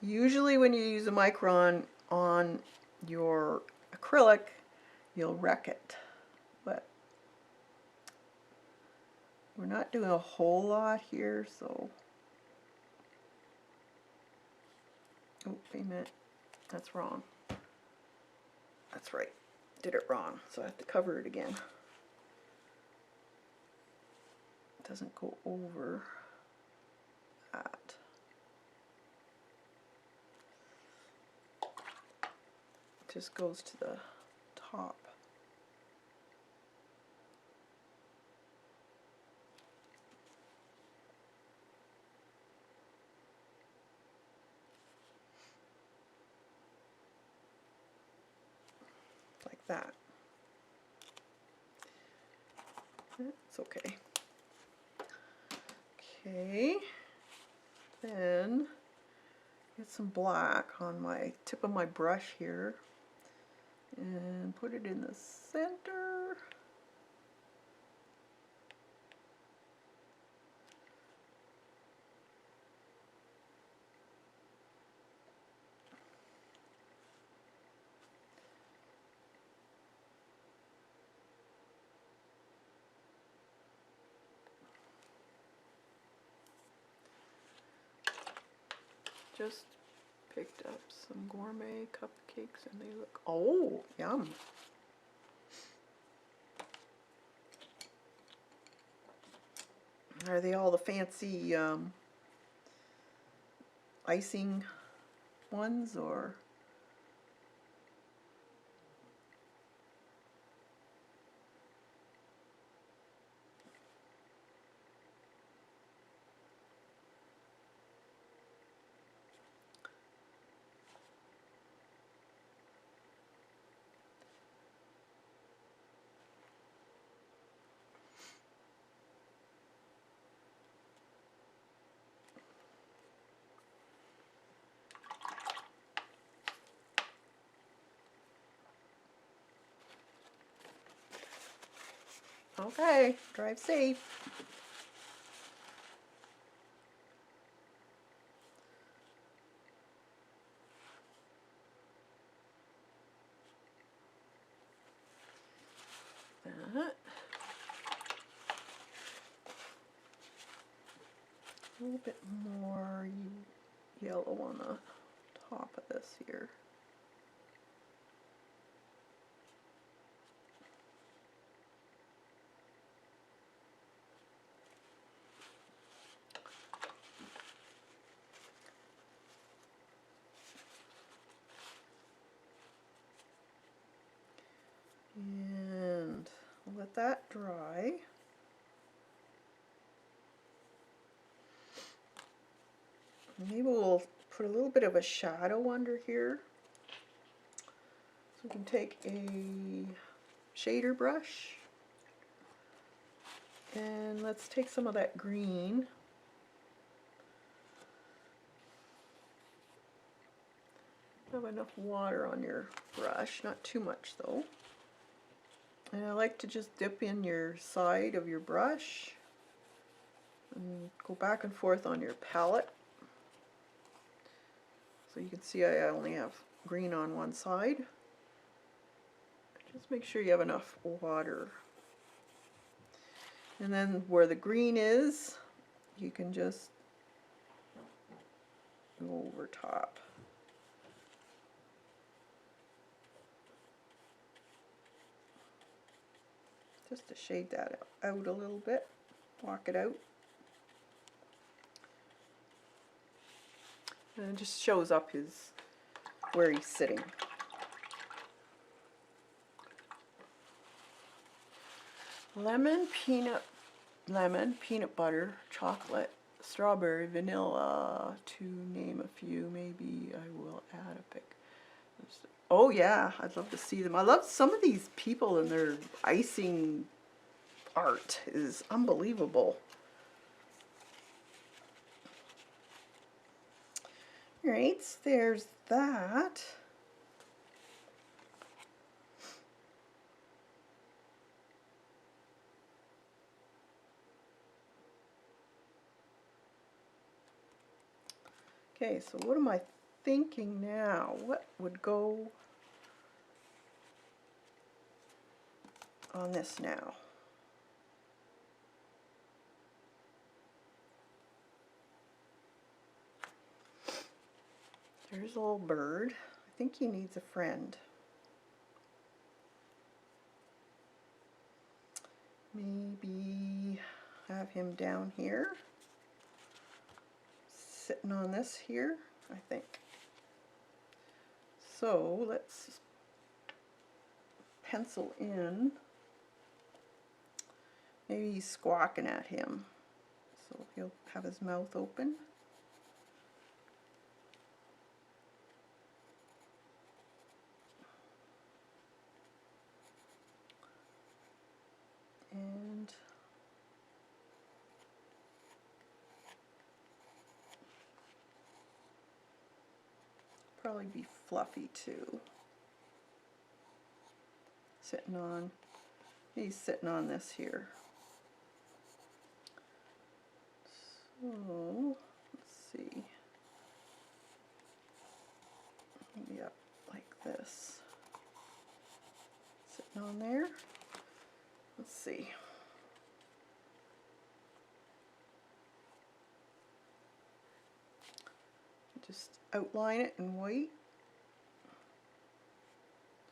Usually when you use a Micron on your acrylic, you'll wreck it. But we're not doing a whole lot here, so... Oh, wait a minute. That's wrong. That's right. Did it wrong, so I have to cover it again. It doesn't go over that. It just goes to the top. Like that. It's okay. Okay, then get some black on my tip of my brush here and put it in the center. Just picked up some gourmet cupcakes and they look, oh, yum. Are they all the fancy icing ones, or? Okay, drive safe. That. A little bit more yellow on the top of this here. And let that dry. Maybe we'll put a little bit of a shadow under here. So we can take a shader brush. And let's take some of that green. Have enough water on your brush, not too much though. And I like to just dip in your side of your brush and go back and forth on your palette. So you can see I only have green on one side. Just make sure you have enough water. And then where the green is, you can just go over top. Just to shade that out a little bit, block it out. And it just shows up where he's sitting. Lemon, peanut butter, chocolate, strawberry, vanilla, to name a few. Maybe I will add a pic. Oh yeah, I'd love to see them. I love some of these people and their icing art is unbelievable. Alright, so there's that. Okay, so what am I thinking now? What would go on this now? There's a little bird. I think he needs a friend. Maybe have him down here, sitting on this here, I think. So let's pencil in. Maybe he's squawking at him, so he'll have his mouth open. And probably be fluffy too. He's sitting on this here. So let's see. Maybe up like this. Sitting on there. Let's see. Just outline it in white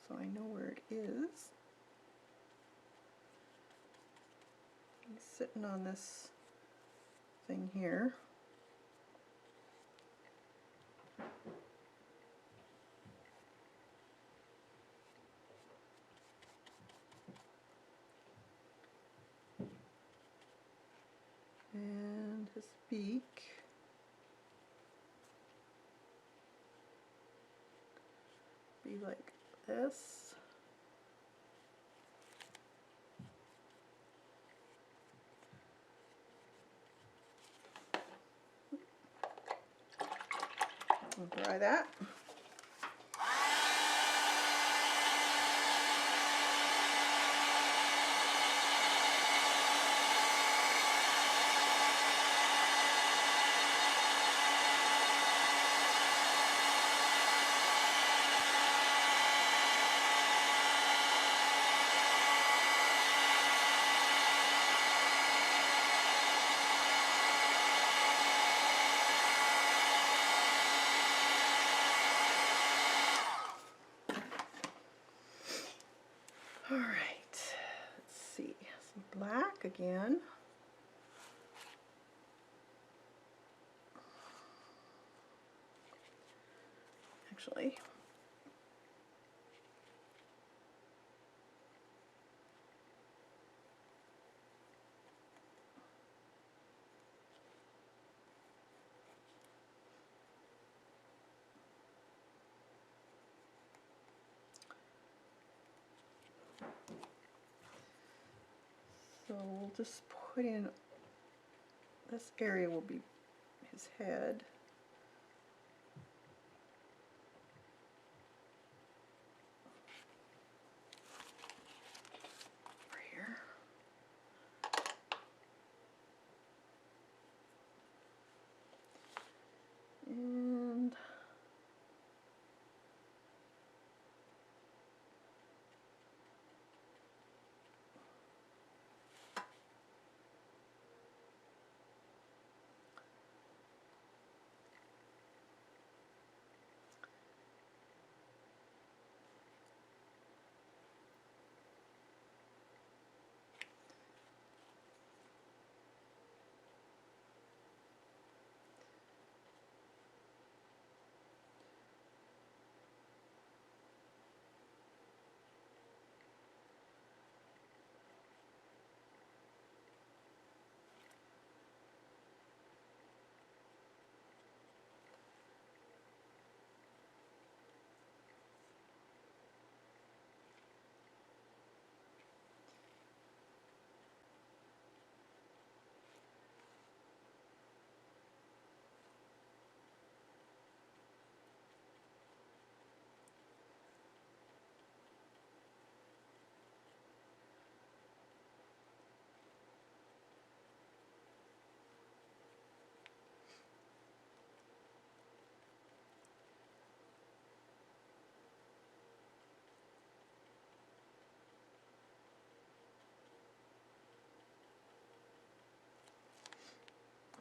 so I know where it is. He's sitting on this thing here. And his beak. Be like this. I'll dry that. All right, let's see, some black again. Actually, So we'll just put in, this area will be his head. Over here. And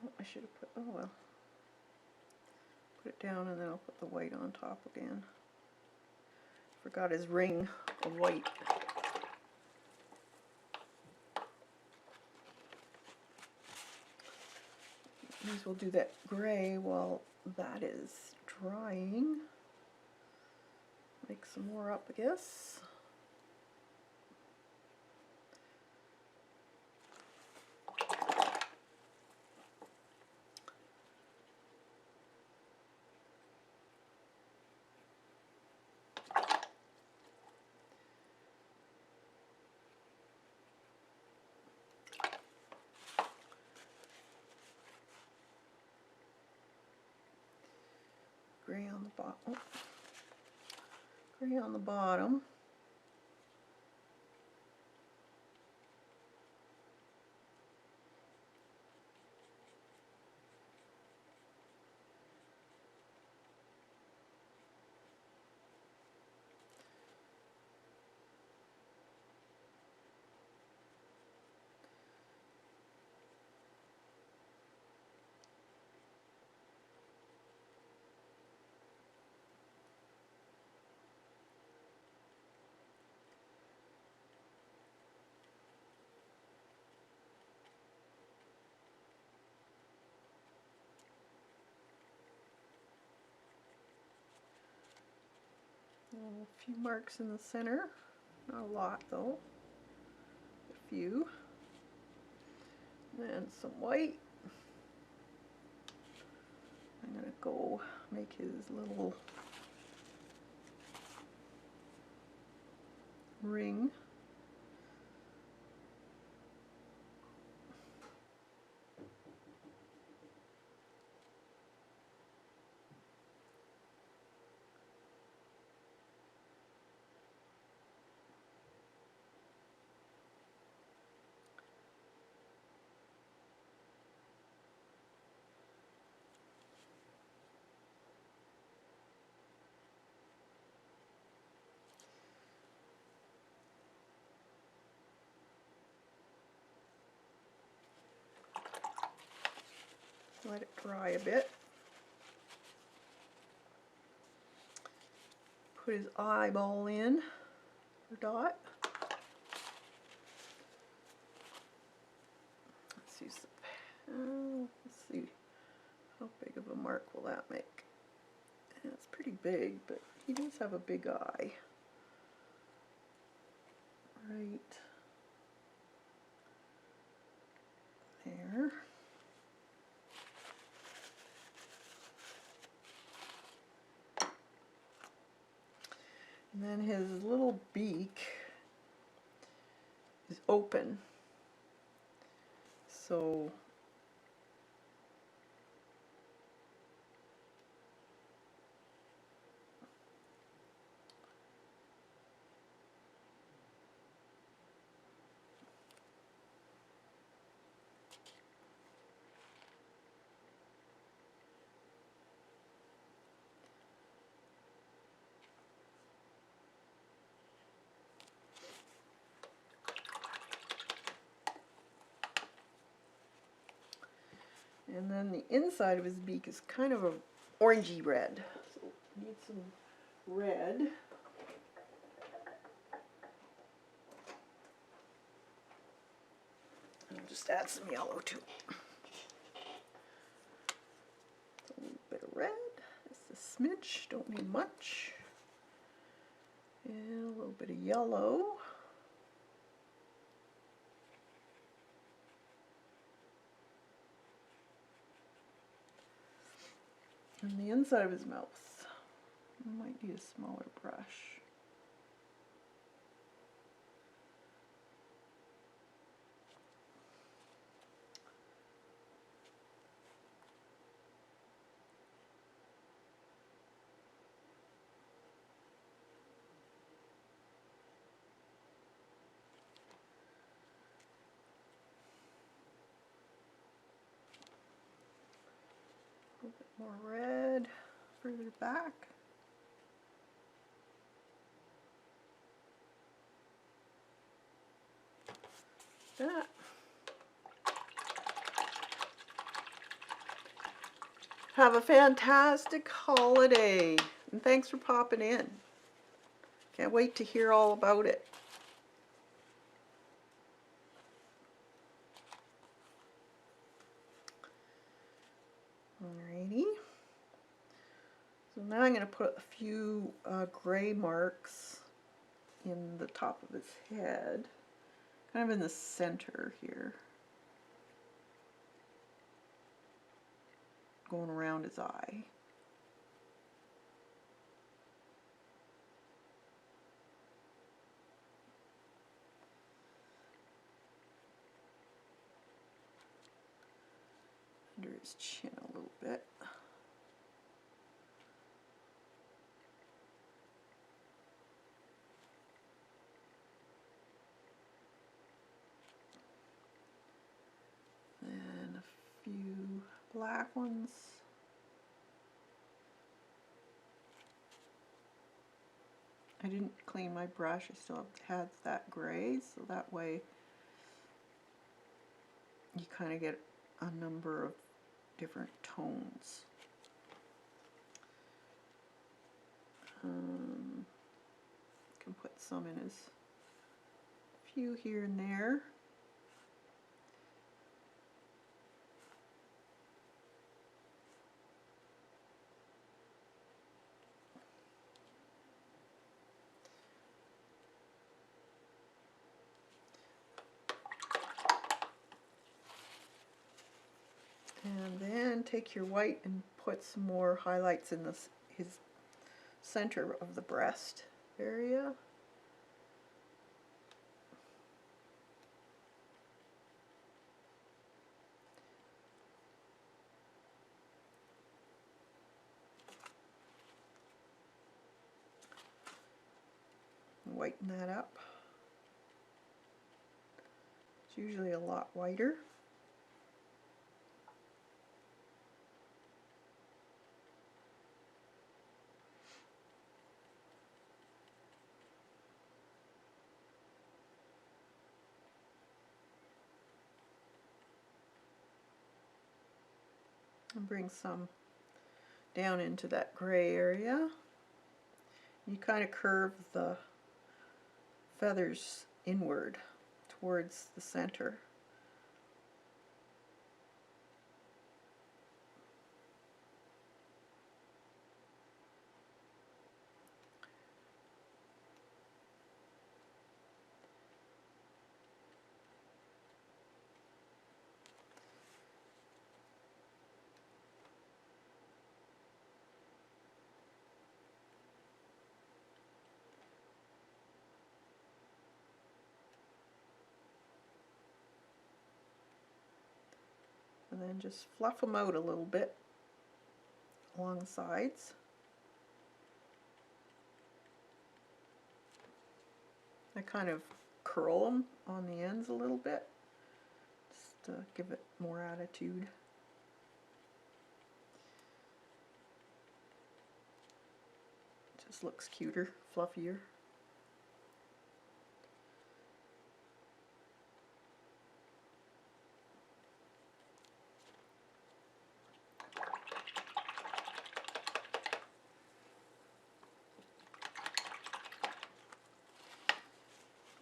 oh, I should have put, oh well. Put it down and then I'll put the white on top again. Forgot his ring of white. May as well do that gray while that is drying. Make some more up, I guess. Gray on the bottom. Oh. Gray on the bottom. A few marks in the center. Not a lot though. A few. And some white. I'm going to go make his little ring. Let it dry a bit. Put his eyeball in, or dot. Let's use the, let's see, how big of a mark will that make? And it's pretty big, but he does have a big eye. Right there. And then his little beak is open. So and then the inside of his beak is kind of a orangey red. So need some red. I'll just add some yellow too. A little bit of red, just a smidge, don't need much. And a little bit of yellow. And the inside of his mouth. I might need a smaller brush. A little bit more red further back. That. Have a fantastic holiday, and thanks for popping in. Can't wait to hear all about it. Alrighty. So now I'm going to put a few gray marks in the top of his head, kind of in the center here, going around his eye. Under his chin a little bit. And a few black ones. I didn't clean my brush, I still had that gray, so that way you kind of get a number of different tones. Can put some in his few here and there. And then take your white and put some more highlights in his center of the breast area. Whiten that up. It's usually a lot whiter. And bring some down into that gray area. You kind of curve the feathers inward towards the center. and then just fluff them out a little bit along the sides. I kind of curl them on the ends a little bit, just to give it more attitude. Just looks cuter, fluffier.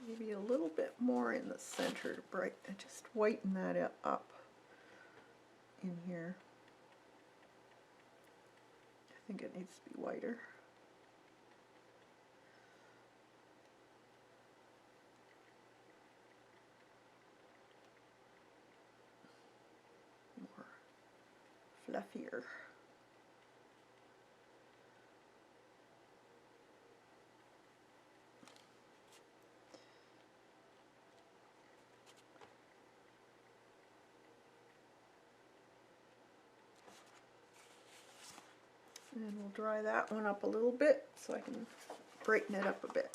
Maybe a little bit more in the center to just whiten that up in here. I think it needs to be whiter. More fluffier. And we'll dry that one up a little bit so I can brighten it up a bit.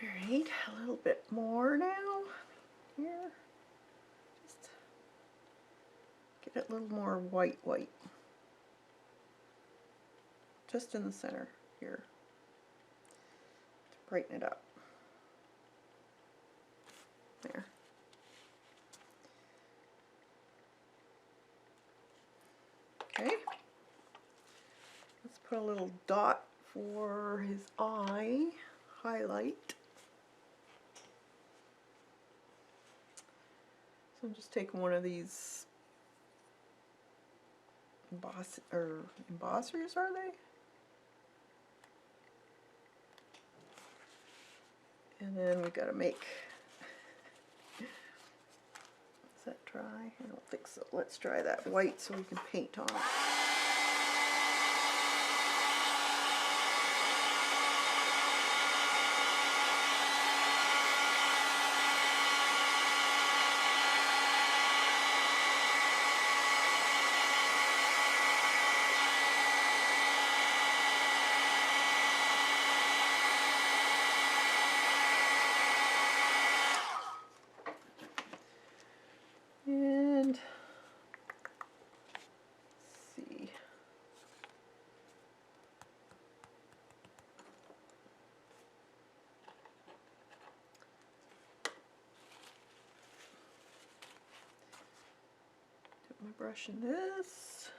Alright, a little bit more now here. Just get it a little more white. Just in the center here to brighten it up. There. Okay. Let's put a little dot for his eye highlight. So I'm just taking one of these embossers, are they? And then we got to make, is that dry? I don't think so. Let's try that white so we can paint on it. And let's see. Dip my brush in this.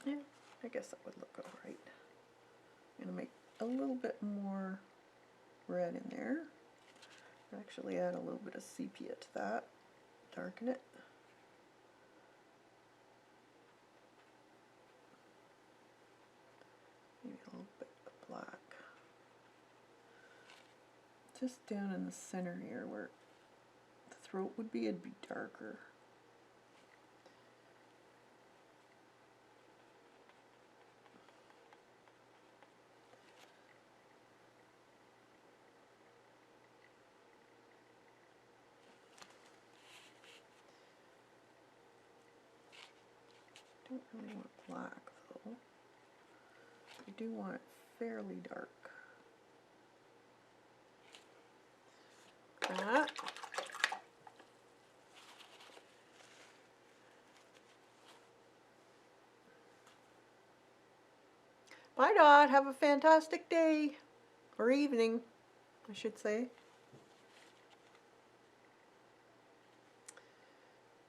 Yeah, I guess that would look alright. I'm going to make a little bit more red in there. Actually add a little bit of sepia to that, darken it. Maybe a little bit of black. Just down in the center here where the throat would be, it'd be darker. Don't really want black though. I do want it fairly dark. That. Bye, Dot. Have a fantastic day. Or evening, I should say.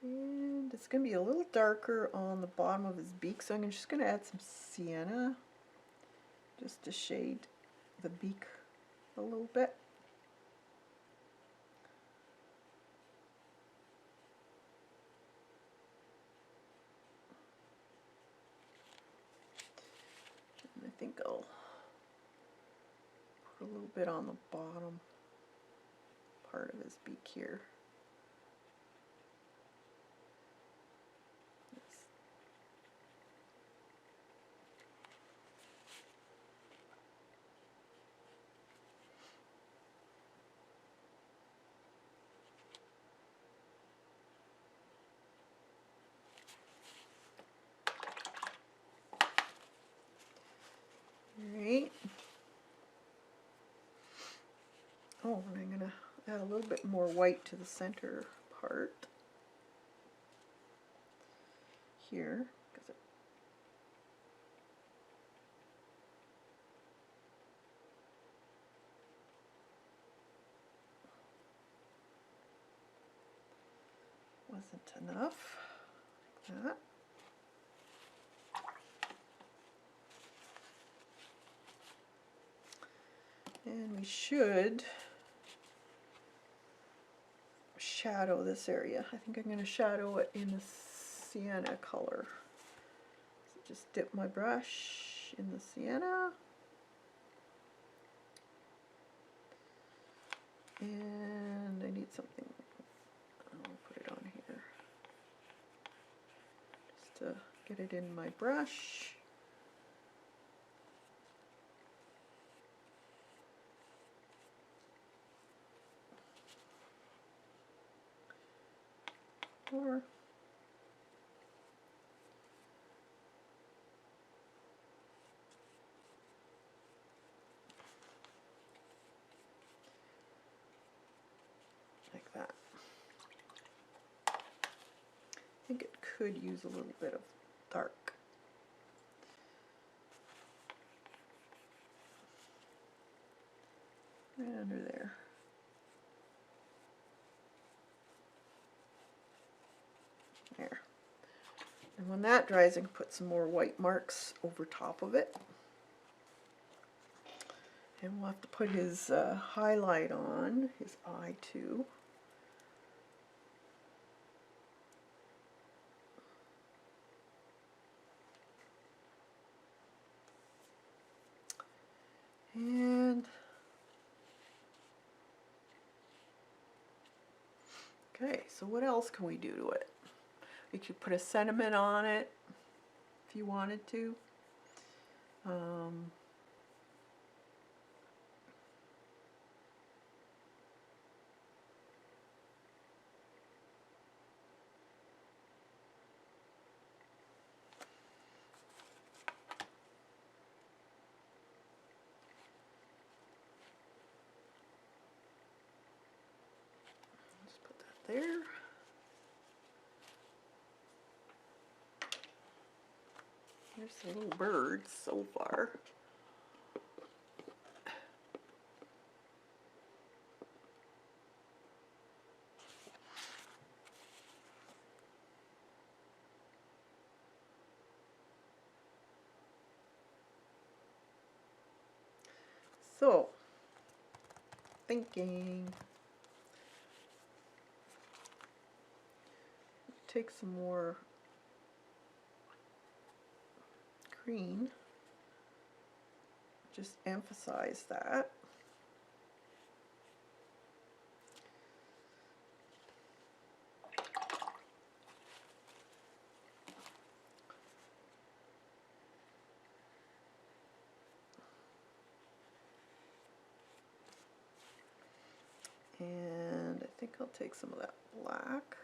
And it's going to be a little darker on the bottom of his beak, so I'm just going to add some sienna just to shade the beak a little bit. little bit on the bottom part of his beak here. Alright. Oh, and I'm going to add a little bit more white to the center part here, because it wasn't enough, like that. And we should shadow this area. I think I'm going to shadow it in the sienna color. So just dip my brush in the sienna. And I need something, I'll put it on here, just to get it in my brush. Or like that. I think it could use a little bit of dark. Right under there. There. And when that dries, I can put some more white marks over top of it. And we'll have to put his highlight on, his eye too. And okay, so what else can we do to it? We could put a sentiment on it if you wanted to. Just put that there. There's the little birds so far. So, thinking, take some more green, just emphasize that. And I think I'll take some of that black.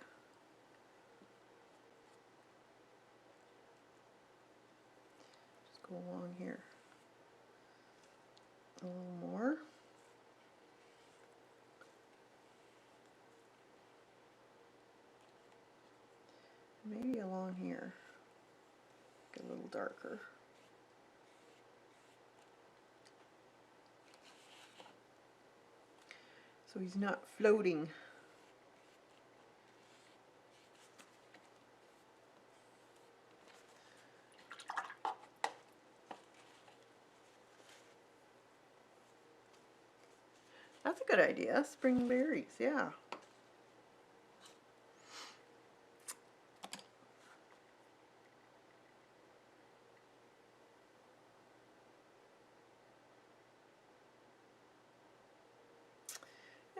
Just go along here a little more. Maybe along here, get a little darker. So he's not floating. That's a good idea. Spring berries, yeah.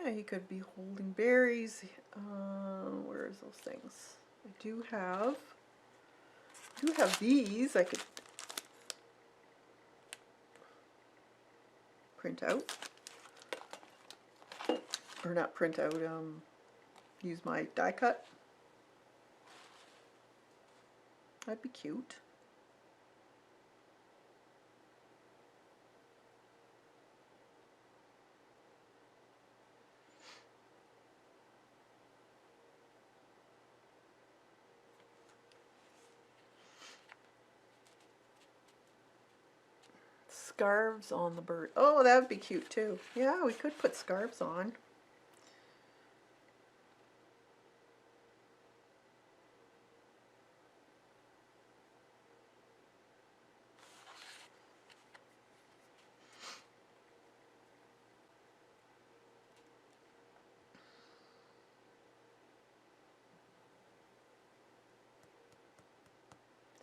Yeah, he could be holding berries. Where is those things? I do have these I could print out. Or not print out, use my die cut. That'd be cute. Scarves on the bird. Oh, that would be cute too. Yeah, we could put scarves on.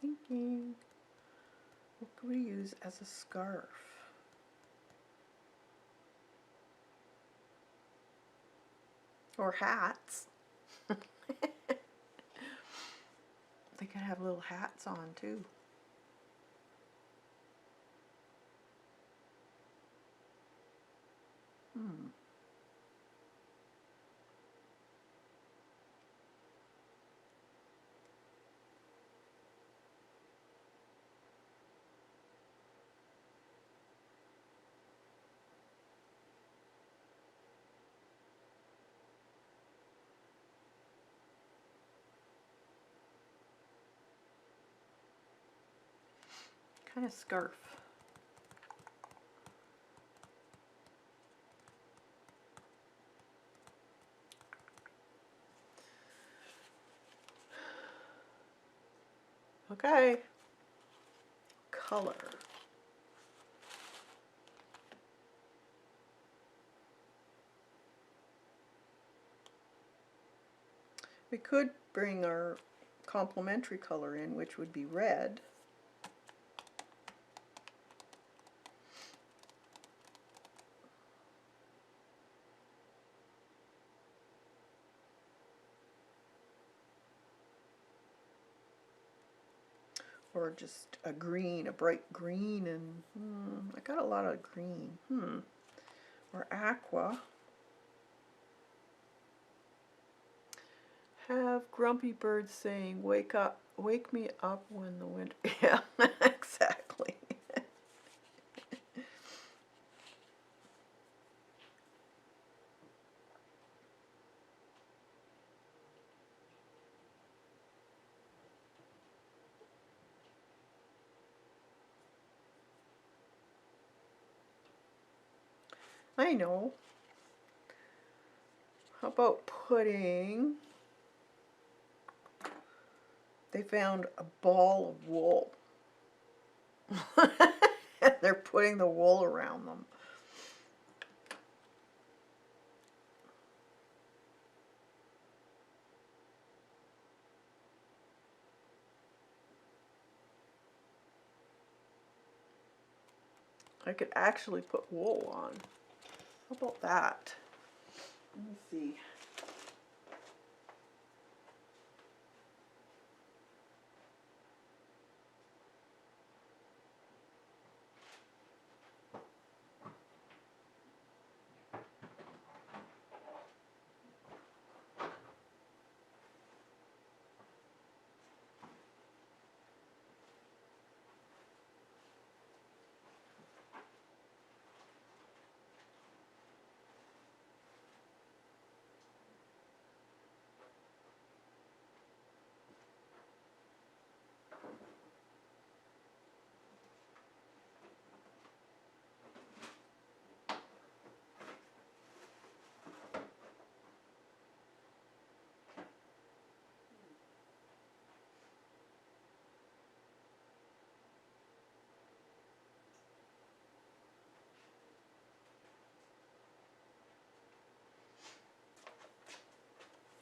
Thinking, what could we use as a scarf? Or hats. They could have little hats on too. Hmm. Kind of scarf. Okay. Color. We could bring our complementary color in, which would be red. Or just a green, a bright green, and I got a lot of green. Or aqua. Have grumpy birds saying, "Wake up, wake me up when the winter." Yeah, exactly. I know. How about putting, they found a ball of wool. And they're putting the wool around them. I could actually put wool on. How about that? Let me see.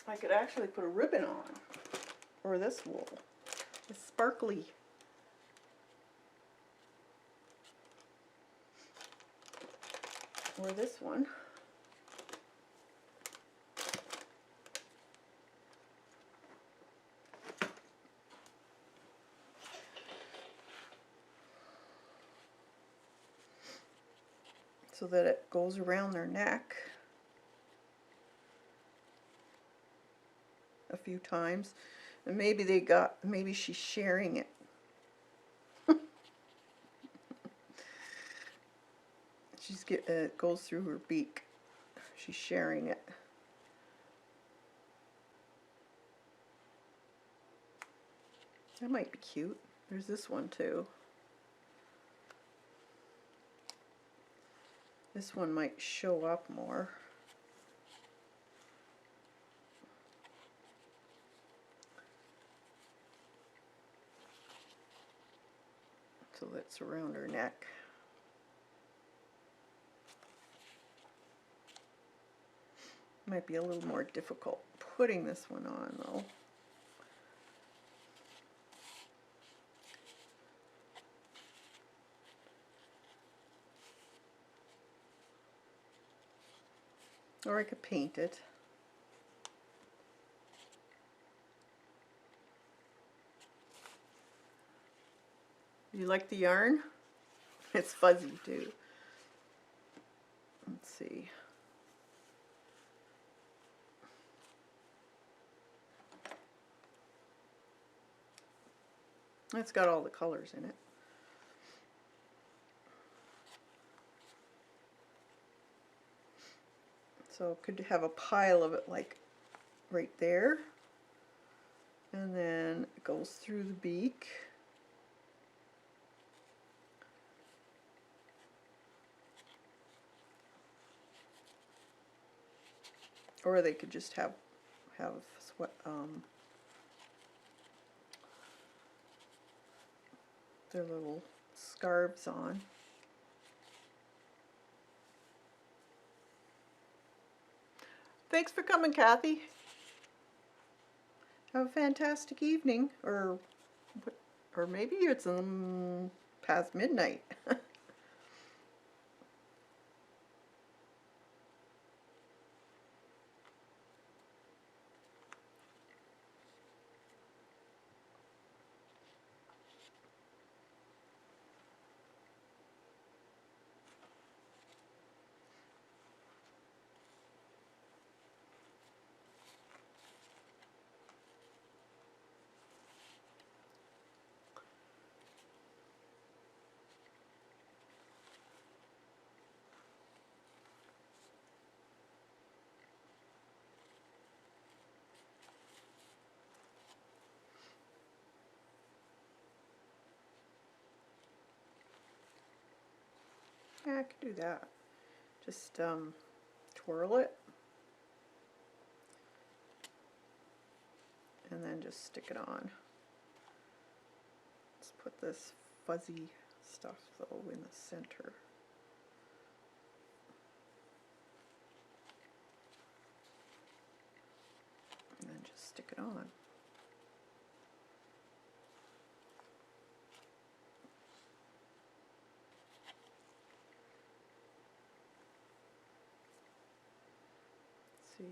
I could actually put a ribbon on. Or this wool. It's sparkly. Or this one. so that it goes around their neck a few times. And maybe she's sharing it. It goes through her beak. She's sharing it. That might be cute. There's this one too. This one might show up more. So that's around her neck. Might be a little more difficult putting this one on though. Or I could paint it. You like the yarn? It's fuzzy too. Let's see. It's got all the colors in it. So could have a pile of it like right there. And then it goes through the beak. Or they could just have their little scarves on. Thanks for coming, Kathy. Have a fantastic evening, or maybe it's past midnight. Yeah, I could do that. Just twirl it and then just stick it on. Let's put this fuzzy stuff though in the center. And then just stick it on. See.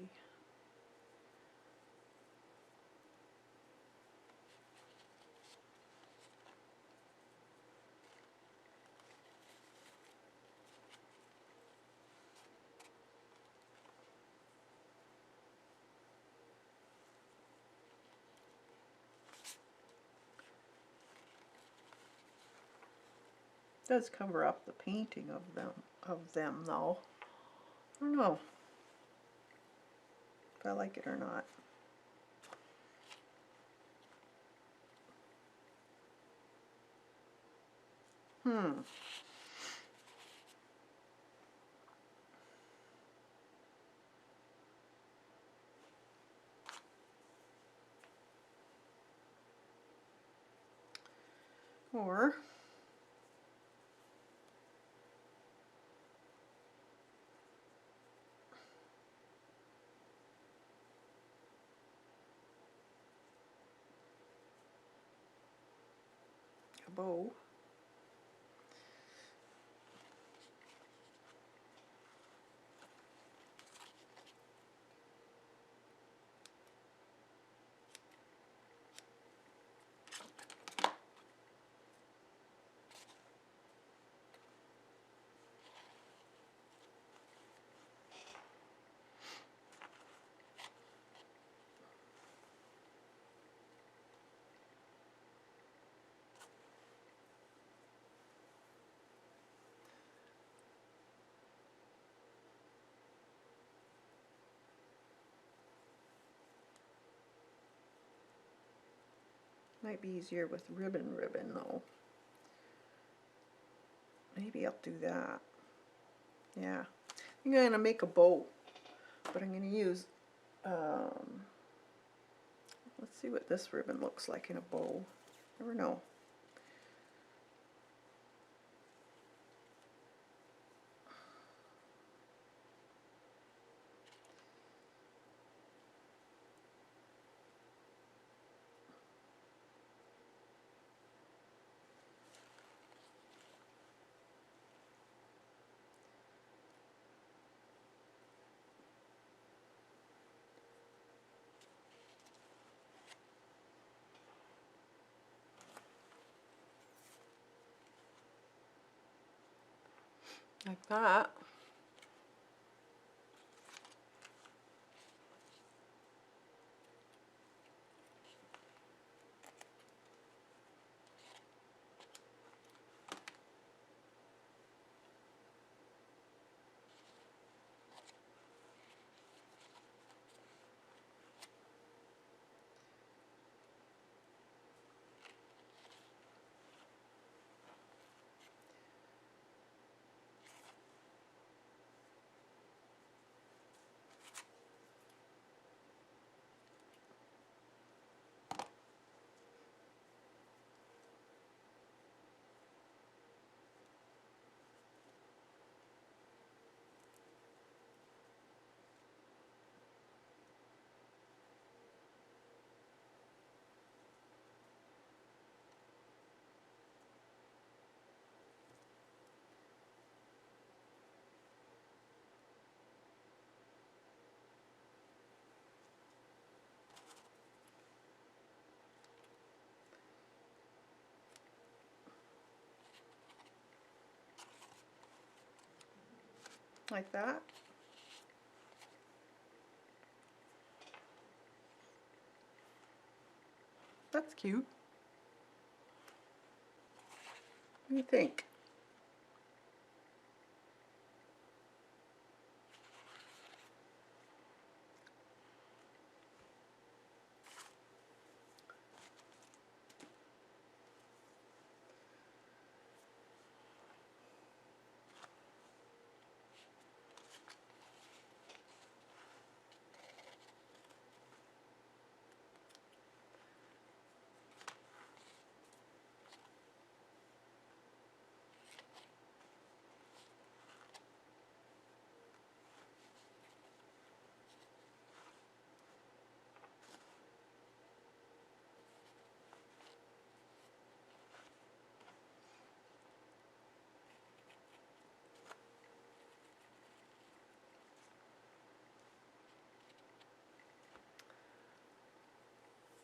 It does cover up the painting of them though. I don't know if I like it or not. Or a bow. Might be easier with ribbon though. Maybe I'll do that. Yeah. I think I'm going to make a bow, but I'm going to use, let's see what this ribbon looks like in a bow. Never know. Like that. Like that. That's cute. What do you think?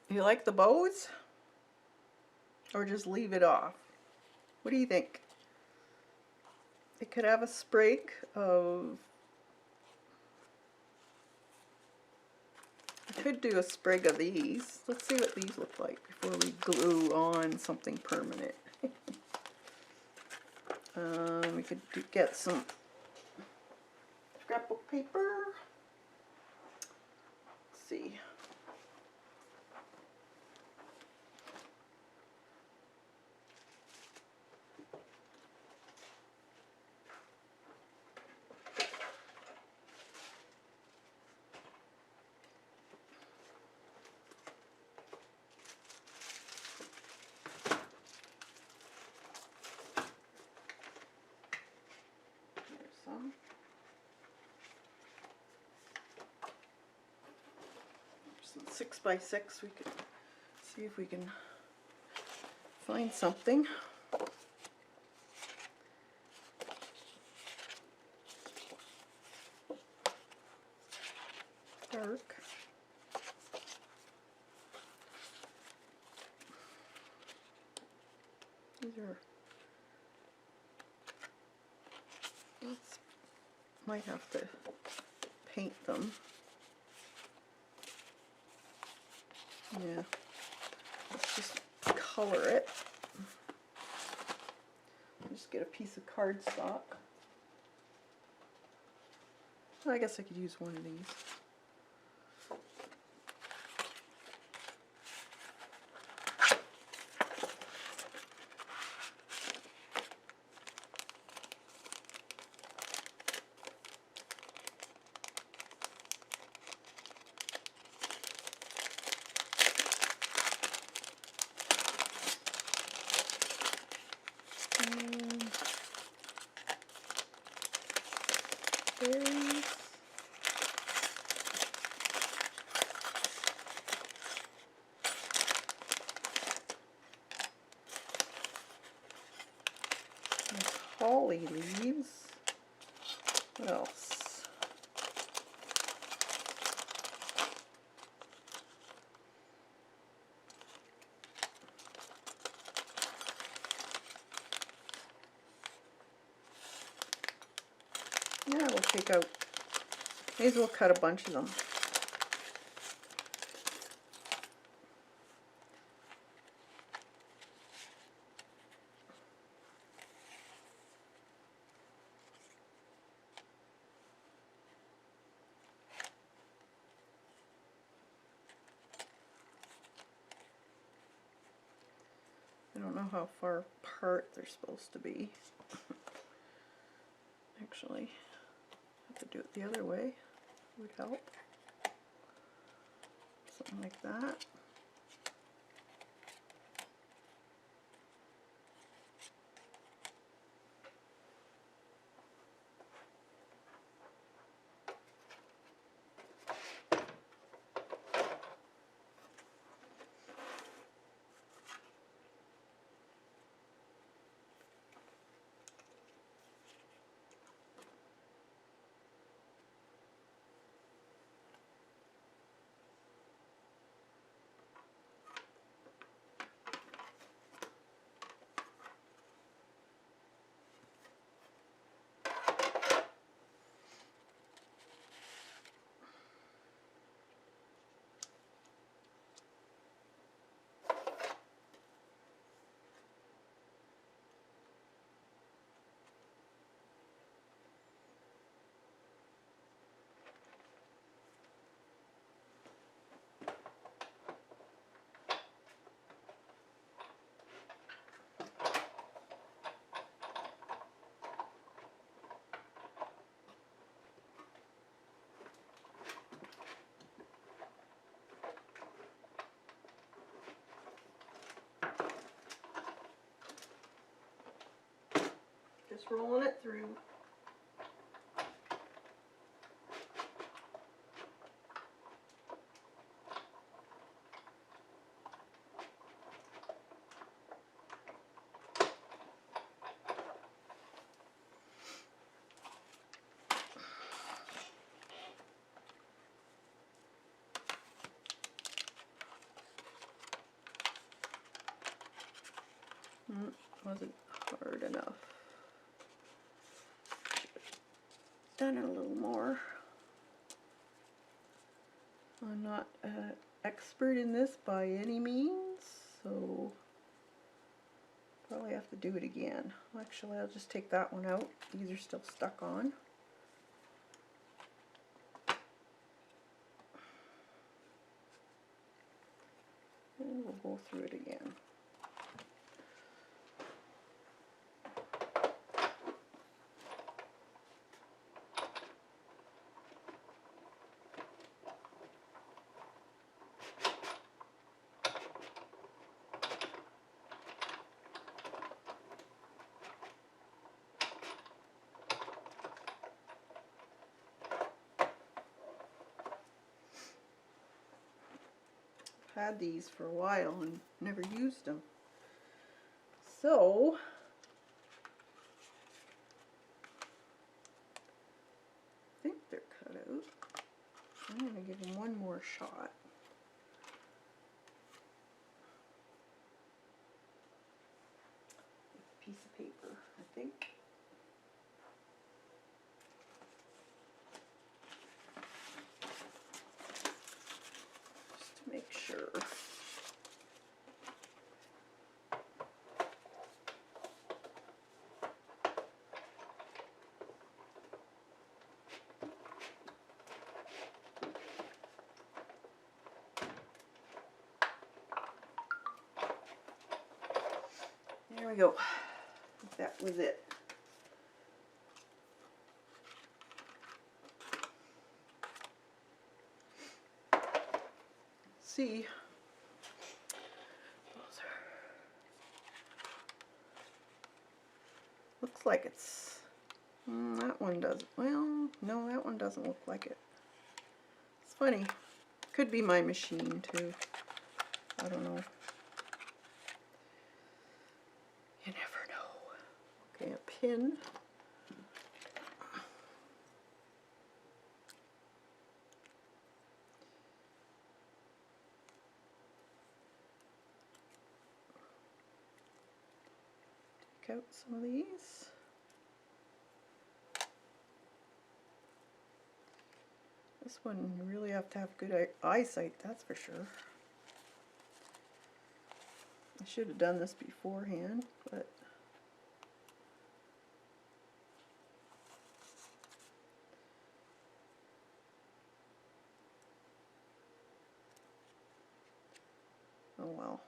You like the bows? Or just leave it off? What do you think? It could have a sprig of... I could do a sprig of these. Let's see what these look like before we glue on something permanent. We could get some scrapbook paper. Let's see. Some. Some 6x6. We could see if we can find something. Dark. These are. Let's, might have to paint them. Yeah, let's just color it. Just get a piece of cardstock. I guess I could use one of these. And berries. Holly leaves. What else? Yeah, we'll take out, may as well cut a bunch of them. I don't know how far apart they're supposed to be. Actually, I have to do it the other way. Would help. Something like that. Just rolling it through. Wasn't hard enough. Done it a little more. I'm not an expert in this by any means, so probably have to do it again. Actually, I'll just take that one out. These are still stuck on. And we'll go through it again. Had these for a while and never used them. So I think they're cut out. I'm going to give them one more shot. Piece of paper, I think. Just to make sure. There we go. That was it. See, those are like it's, that one doesn't, well, no, that one doesn't look like it. It's funny. Could be my machine too. I don't know. You never know. Okay, a pin. Take out some of these. This one, you really have to have good eyesight, that's for sure. I should have done this beforehand, but oh well.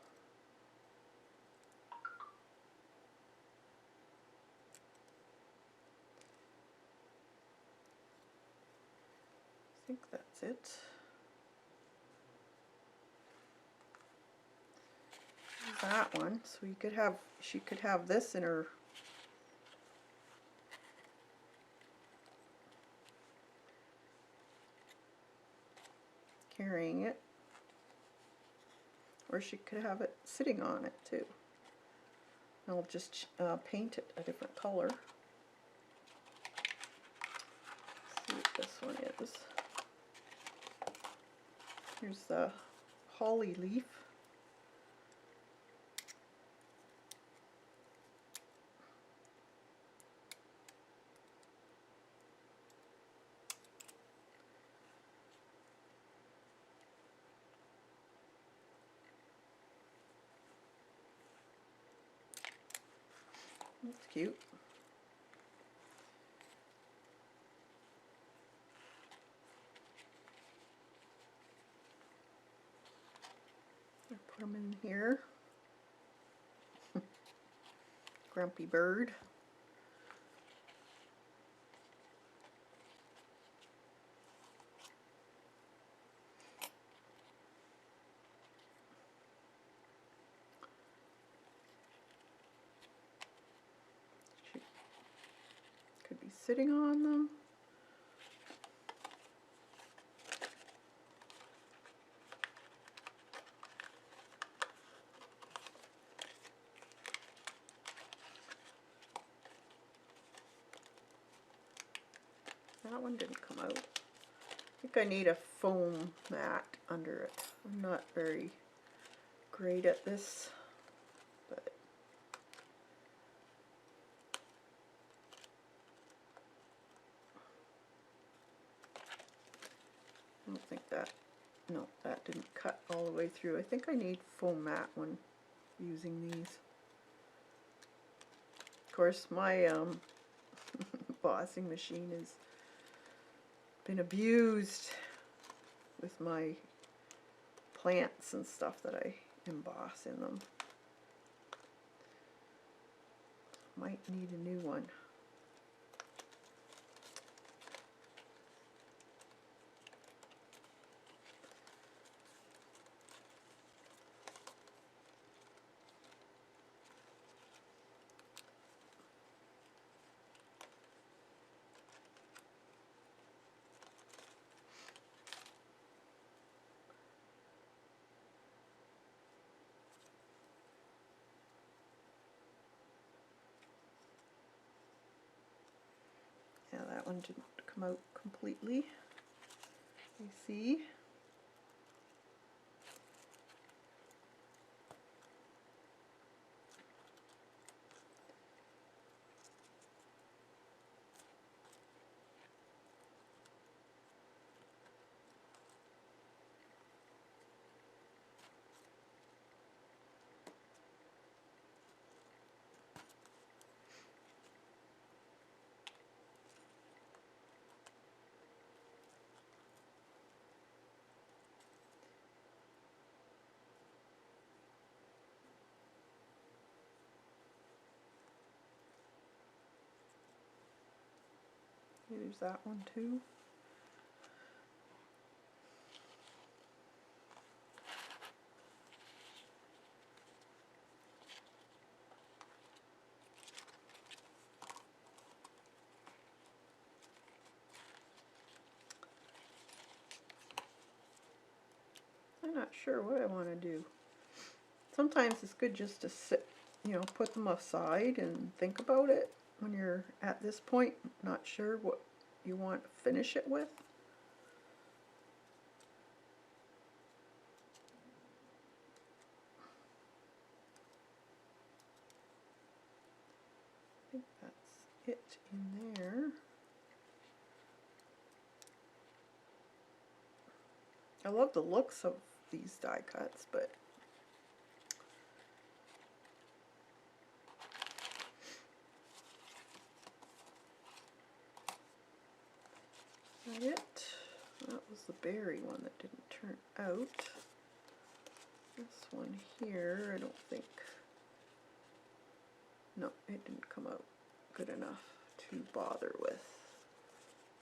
I think that's it. That one, so you could have, she could have this in her carrying it, or she could have it sitting on it too. I'll just paint it a different color. See what this one is. Here's the holly leaf. That's cute. I put them in here. Grumpy bird. She could be sitting on them. That one didn't come out. I think I need a foam mat under it. I'm not very great at this, but I don't think that, no, that didn't cut all the way through. I think I need foam mat when using these. Of course, my embossing machine has been abused with my plants and stuff that I emboss in them. Might need a new one. Yeah, that one didn't come out completely. You see? There's that one too. I'm not sure what I want to do. Sometimes it's good just to sit, put them aside and think about it when you're at this point, not sure what you want to finish it with. I think that's it in there. I love the looks of these die cuts, but that it. That was the berry one that didn't turn out. This one here, I don't think, no, it didn't come out good enough to bother with.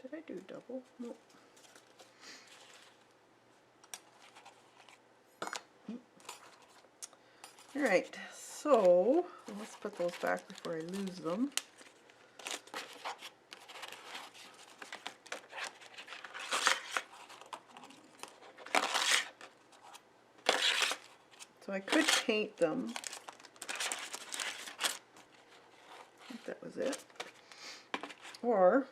Did I do double? No. Alright, so let's put those back before I lose them. So I could paint them. I think that was it. Or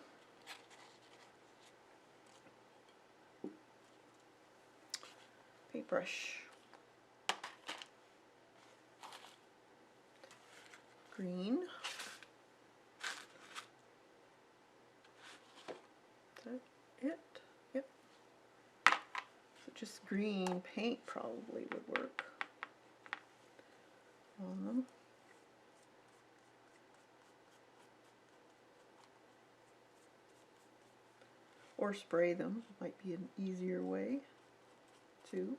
paintbrush. Green. Is that it? Yep. So just green paint probably would work on them. Or spray them, might be an easier way too.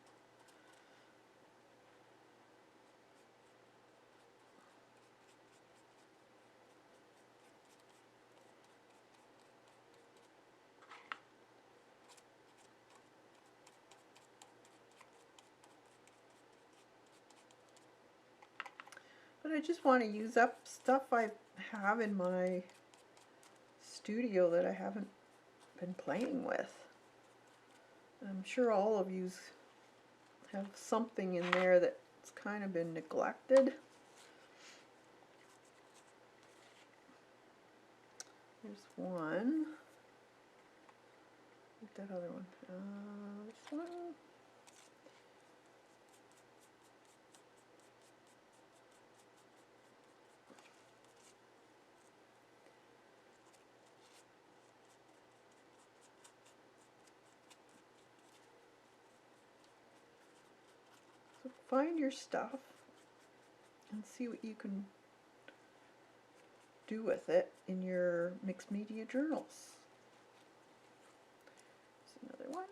But I just want to use up stuff I have in my studio that I haven't been playing with. I'm sure all of you have something in there that's kind of been neglected. There's one. That other one. This one. So find your stuff and see what you can do with it in your mixed media journals. There's another one.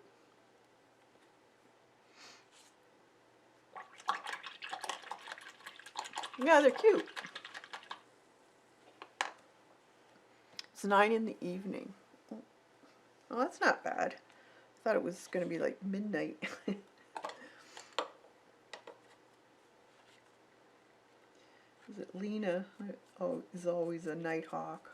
Yeah, they're cute. It's 9 in the evening. Well, that's not bad. I thought it was going to be like midnight. Is it Lena? Oh, is always a nighthawk.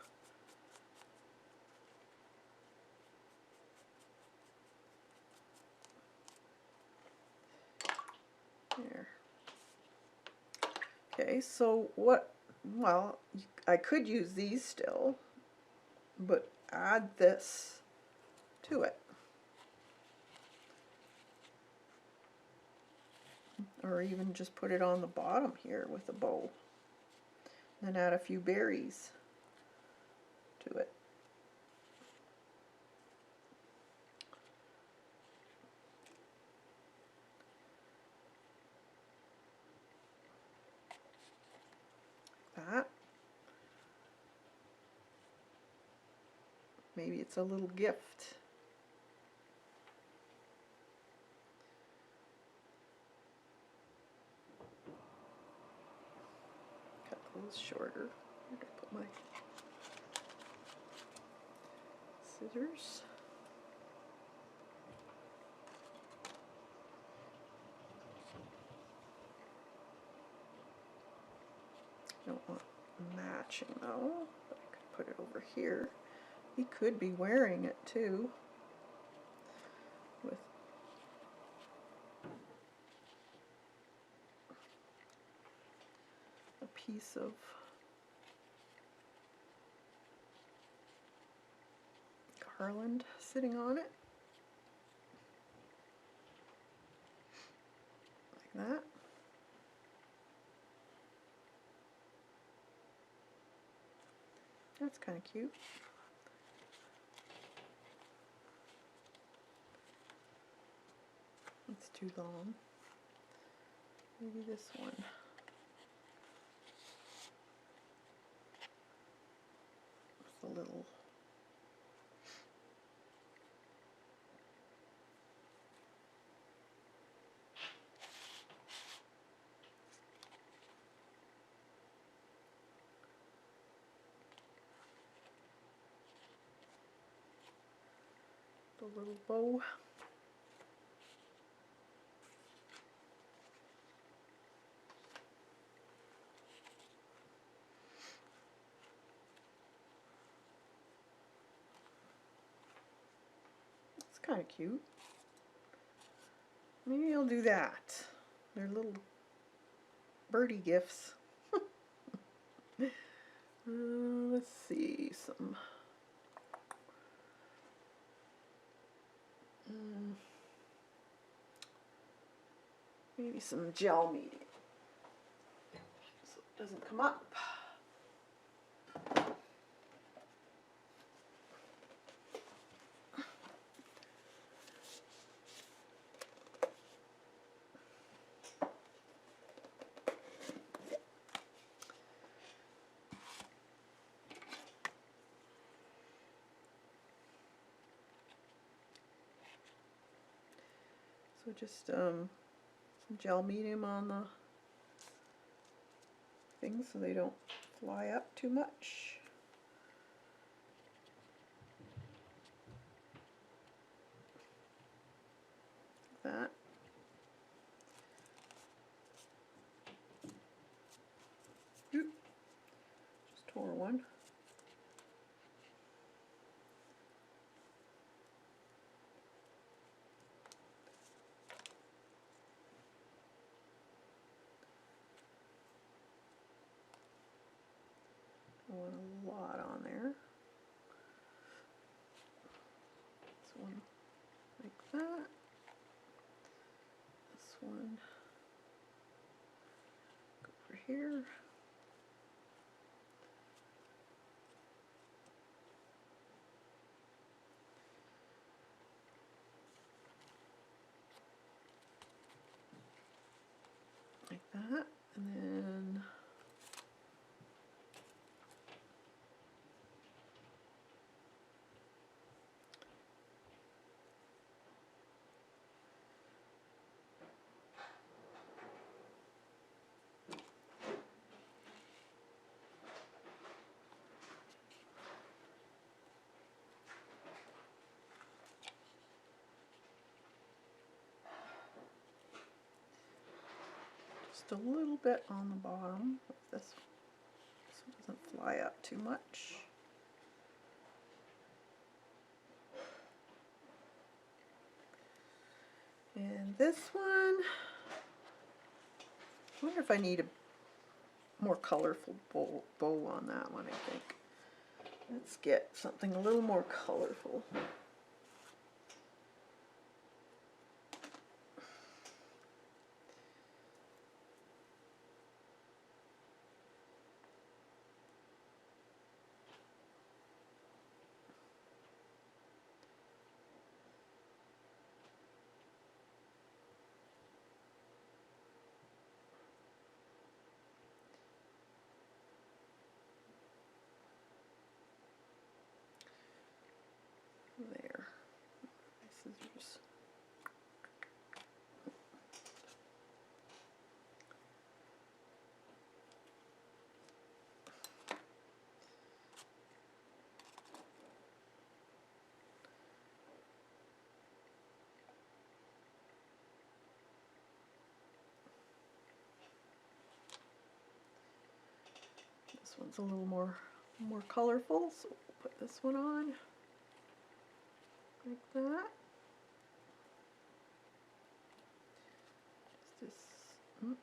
There. Okay, so what, well, I could use these still, but add this to it. Or even just put it on the bottom here with a bow. Then add a few berries to it. That. Maybe it's a little gift. Cut those shorter. Where did I put my scissors? I don't want matching though, but I could put it over here. He could be wearing it too. With a piece of garland sitting on it, like that. That's kind of cute. It's too long. Maybe this one. It's a little. The little bow. It's kind of cute. Maybe I'll do that. They're little birdie gifts. Let's see, some maybe some gel medium so it doesn't come up. So just some gel medium on the things so they don't fly up too much. Like that. Oop. Just tore one. I want a lot on there. This one like that. This one go over here. Like that. And then just a little bit on the bottom of this so it doesn't fly up too much. And this one, I wonder if I need a more colorful bow on that one, I think. Let's get something a little more colorful. There. Scissors. This one's a little more colorful, so we'll put this one on like that. Just this.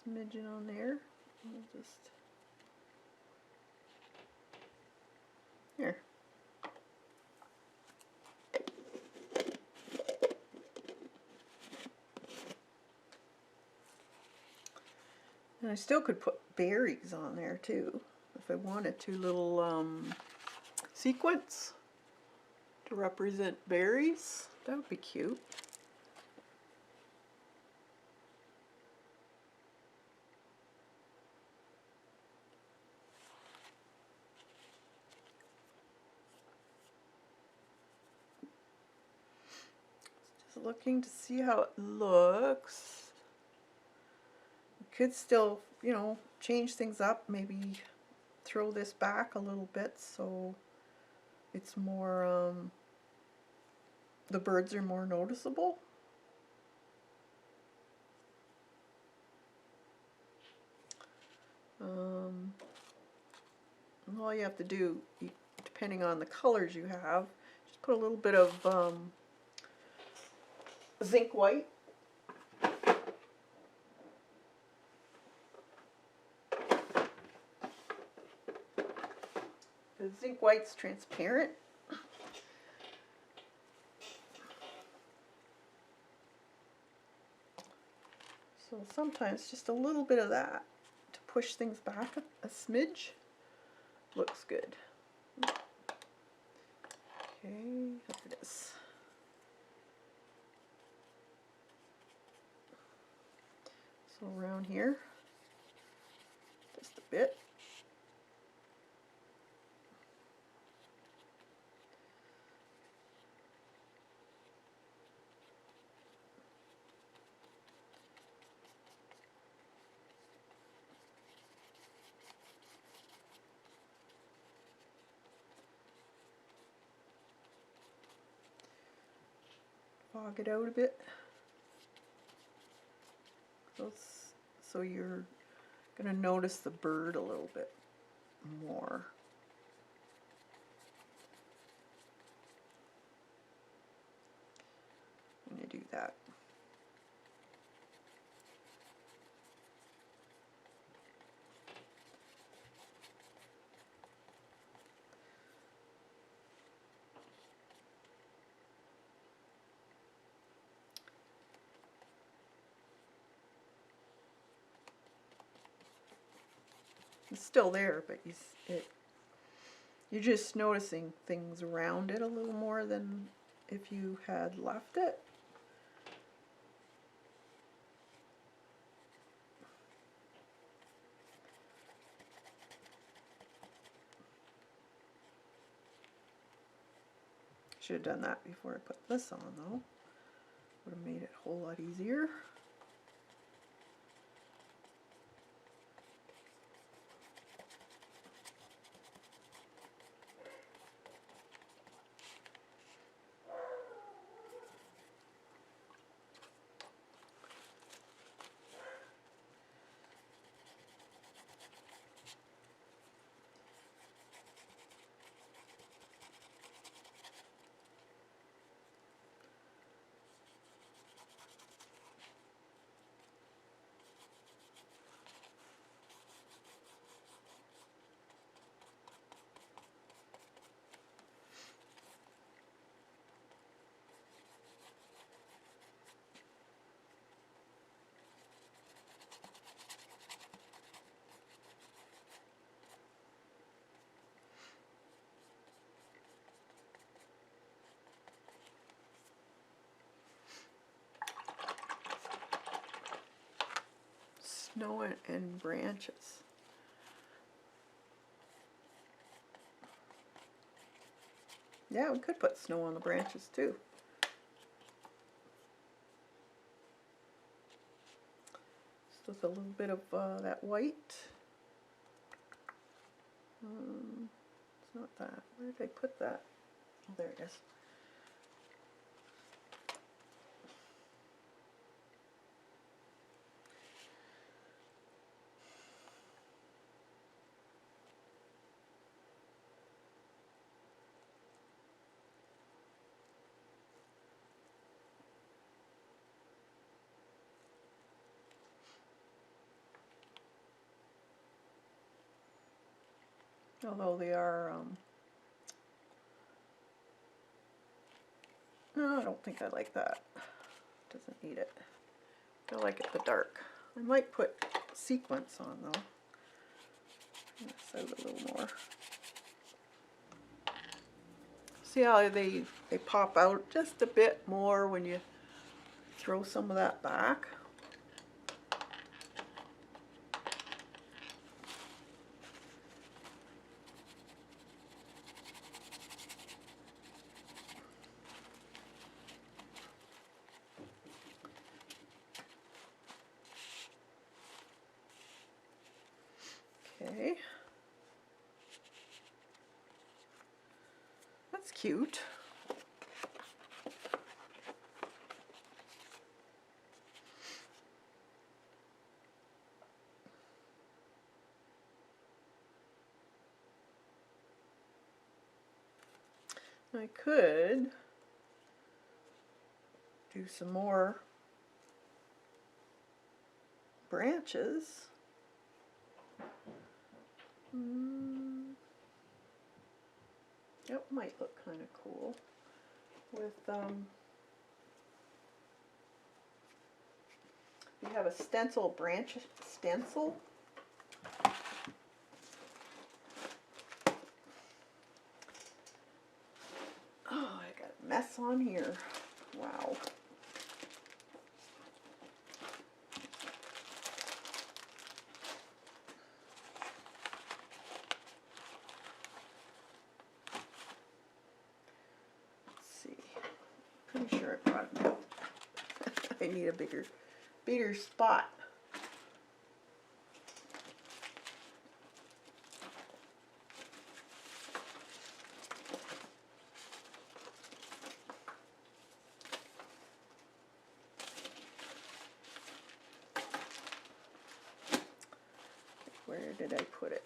smidgen on there. I'll just here. And I still could put berries on there too if I wanted to. Little sequins to represent berries. That would be cute. Just looking to see how it looks. You could still, you know, change things up. Maybe throw this back a little bit so it's more, the birds are more noticeable. All you have to do, depending on the colors you have, just put a little bit of zinc white. The zinc white's transparent. So sometimes just a little bit of that to push things back a smidge looks good. Okay, there it is. So around here, just a bit. Fog it out a bit. So you're going to notice the bird a little bit more. When you do that. It's still there, but you're just noticing things around it a little more than if you had left it. Should have done that before I put this on though. Would have made it a whole lot easier. Snow and branches. Yeah, we could put snow on the branches too. Just with a little bit of that white. It's not that. Where did I put that? Oh, there it is. Although they are, no, I don't think I like that. Doesn't need it. I like it the dark. I might put sequins on though. This out a little more. See how they pop out just a bit more when you throw some of that back. Okay. That's cute. I could do some more branches. That might look kind of cool with you have a stencil branch stencil. Oh, I got a mess on here. Wow. Let's see. Pretty sure I brought it out. I need a bigger spot. Where did I put it?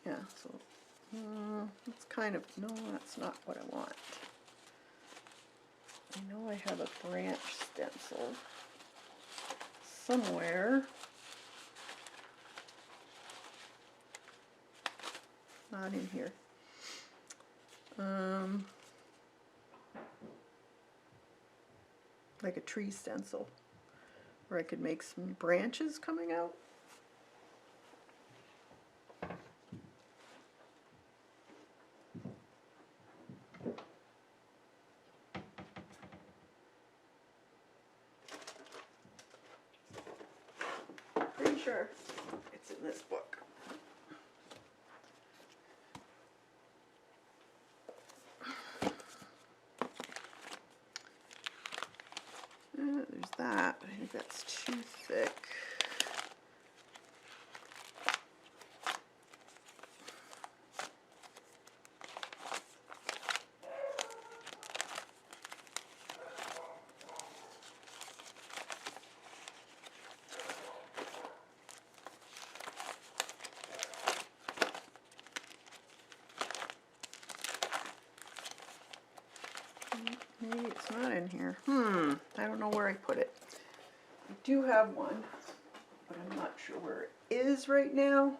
Yeah, so it's kind of, no, that's not what I want. I know I have a branch stencil somewhere. Not in here. Like a tree stencil, where I could make some branches coming out. Pretty sure it's in this book. There's that, but I think that's too thick. Maybe it's not in here. I don't know where I put it. I do have one, but I'm not sure where it is right now.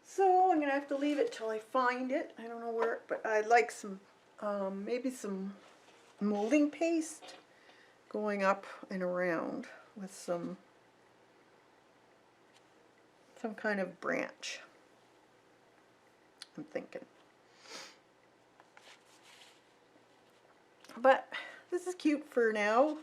So I'm gonna have to leave it till I find it. I don't know where, but I'd like some, maybe some molding paste going up and around with some kind of branch, I'm thinking. But this is cute for now.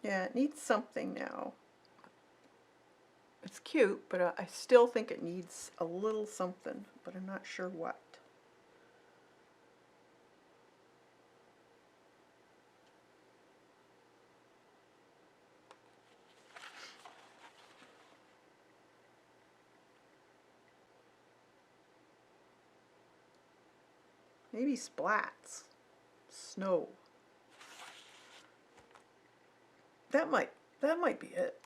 Yeah, it needs something now. It's cute, but I still think it needs a little something, but I'm not sure what. Maybe splats. Snow. That might be it.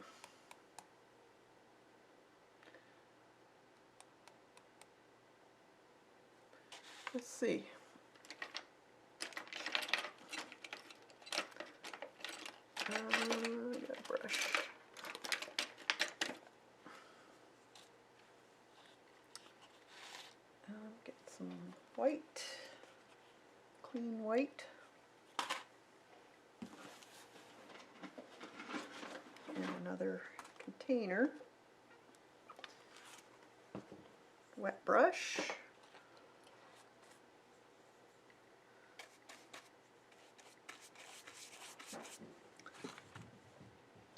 Let's see. I got a brush. Get some white, clean white. And another container. Wet brush.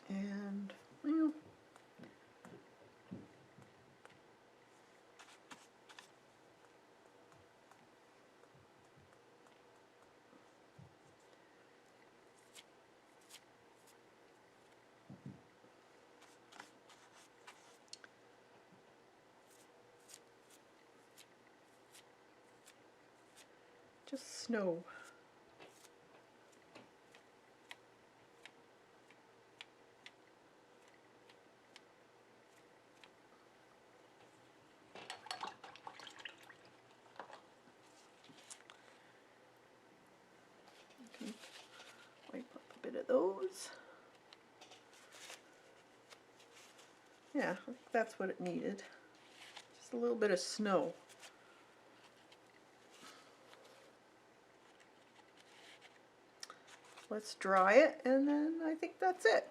And, well, just snow. Wipe up a bit of those. Yeah, I think that's what it needed. Just a little bit of snow. Let's dry it, and then I think that's it.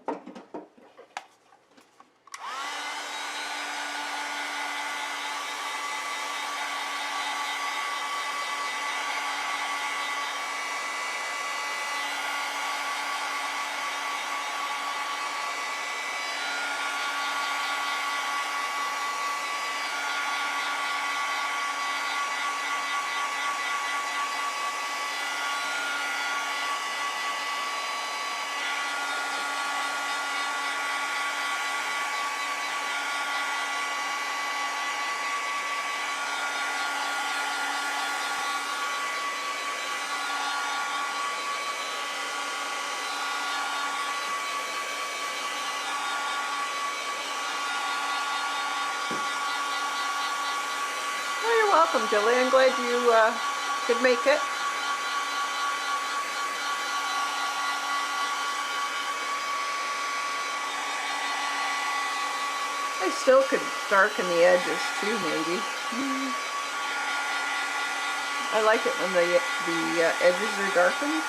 You're welcome, Julie. I'm glad you could make it. I still could darken the edges too, maybe. I like it when the edges are darkened.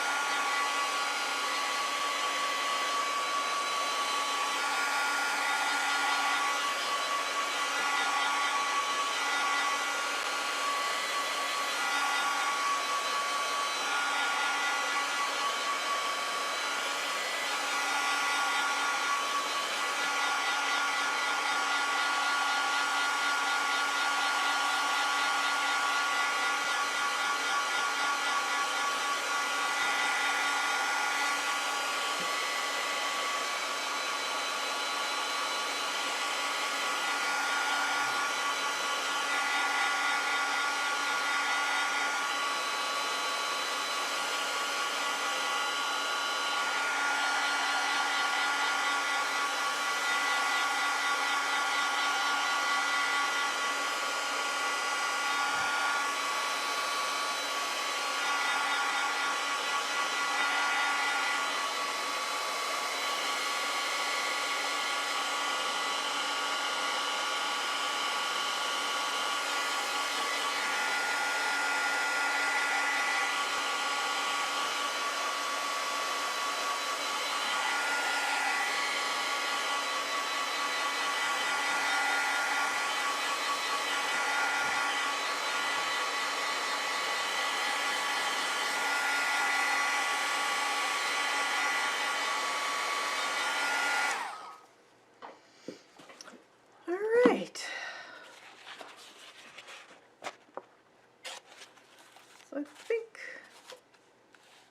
So I think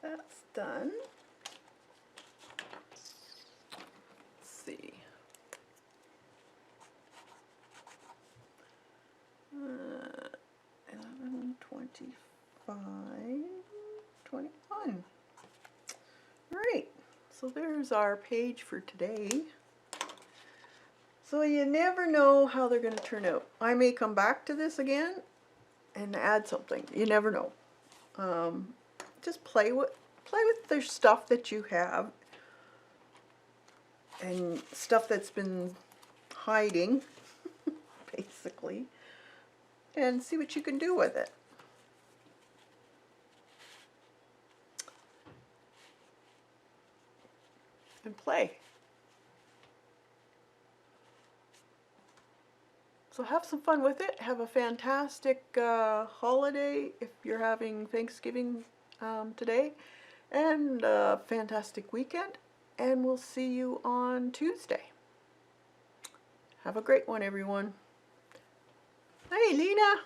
that's done. Let's see. 11:25. 5:21. Right, so there's our page for today. So you never know how they're going to turn out. I may come back to this again and add something. You never know. Just play with the stuff that you have and stuff that's been hiding, basically, and see what you can do with it. And play. So have some fun with it. Have a fantastic holiday if you're having Thanksgiving today, and a fantastic weekend. And we'll see you on Tuesday. Have a great one, everyone. Hey, Lena.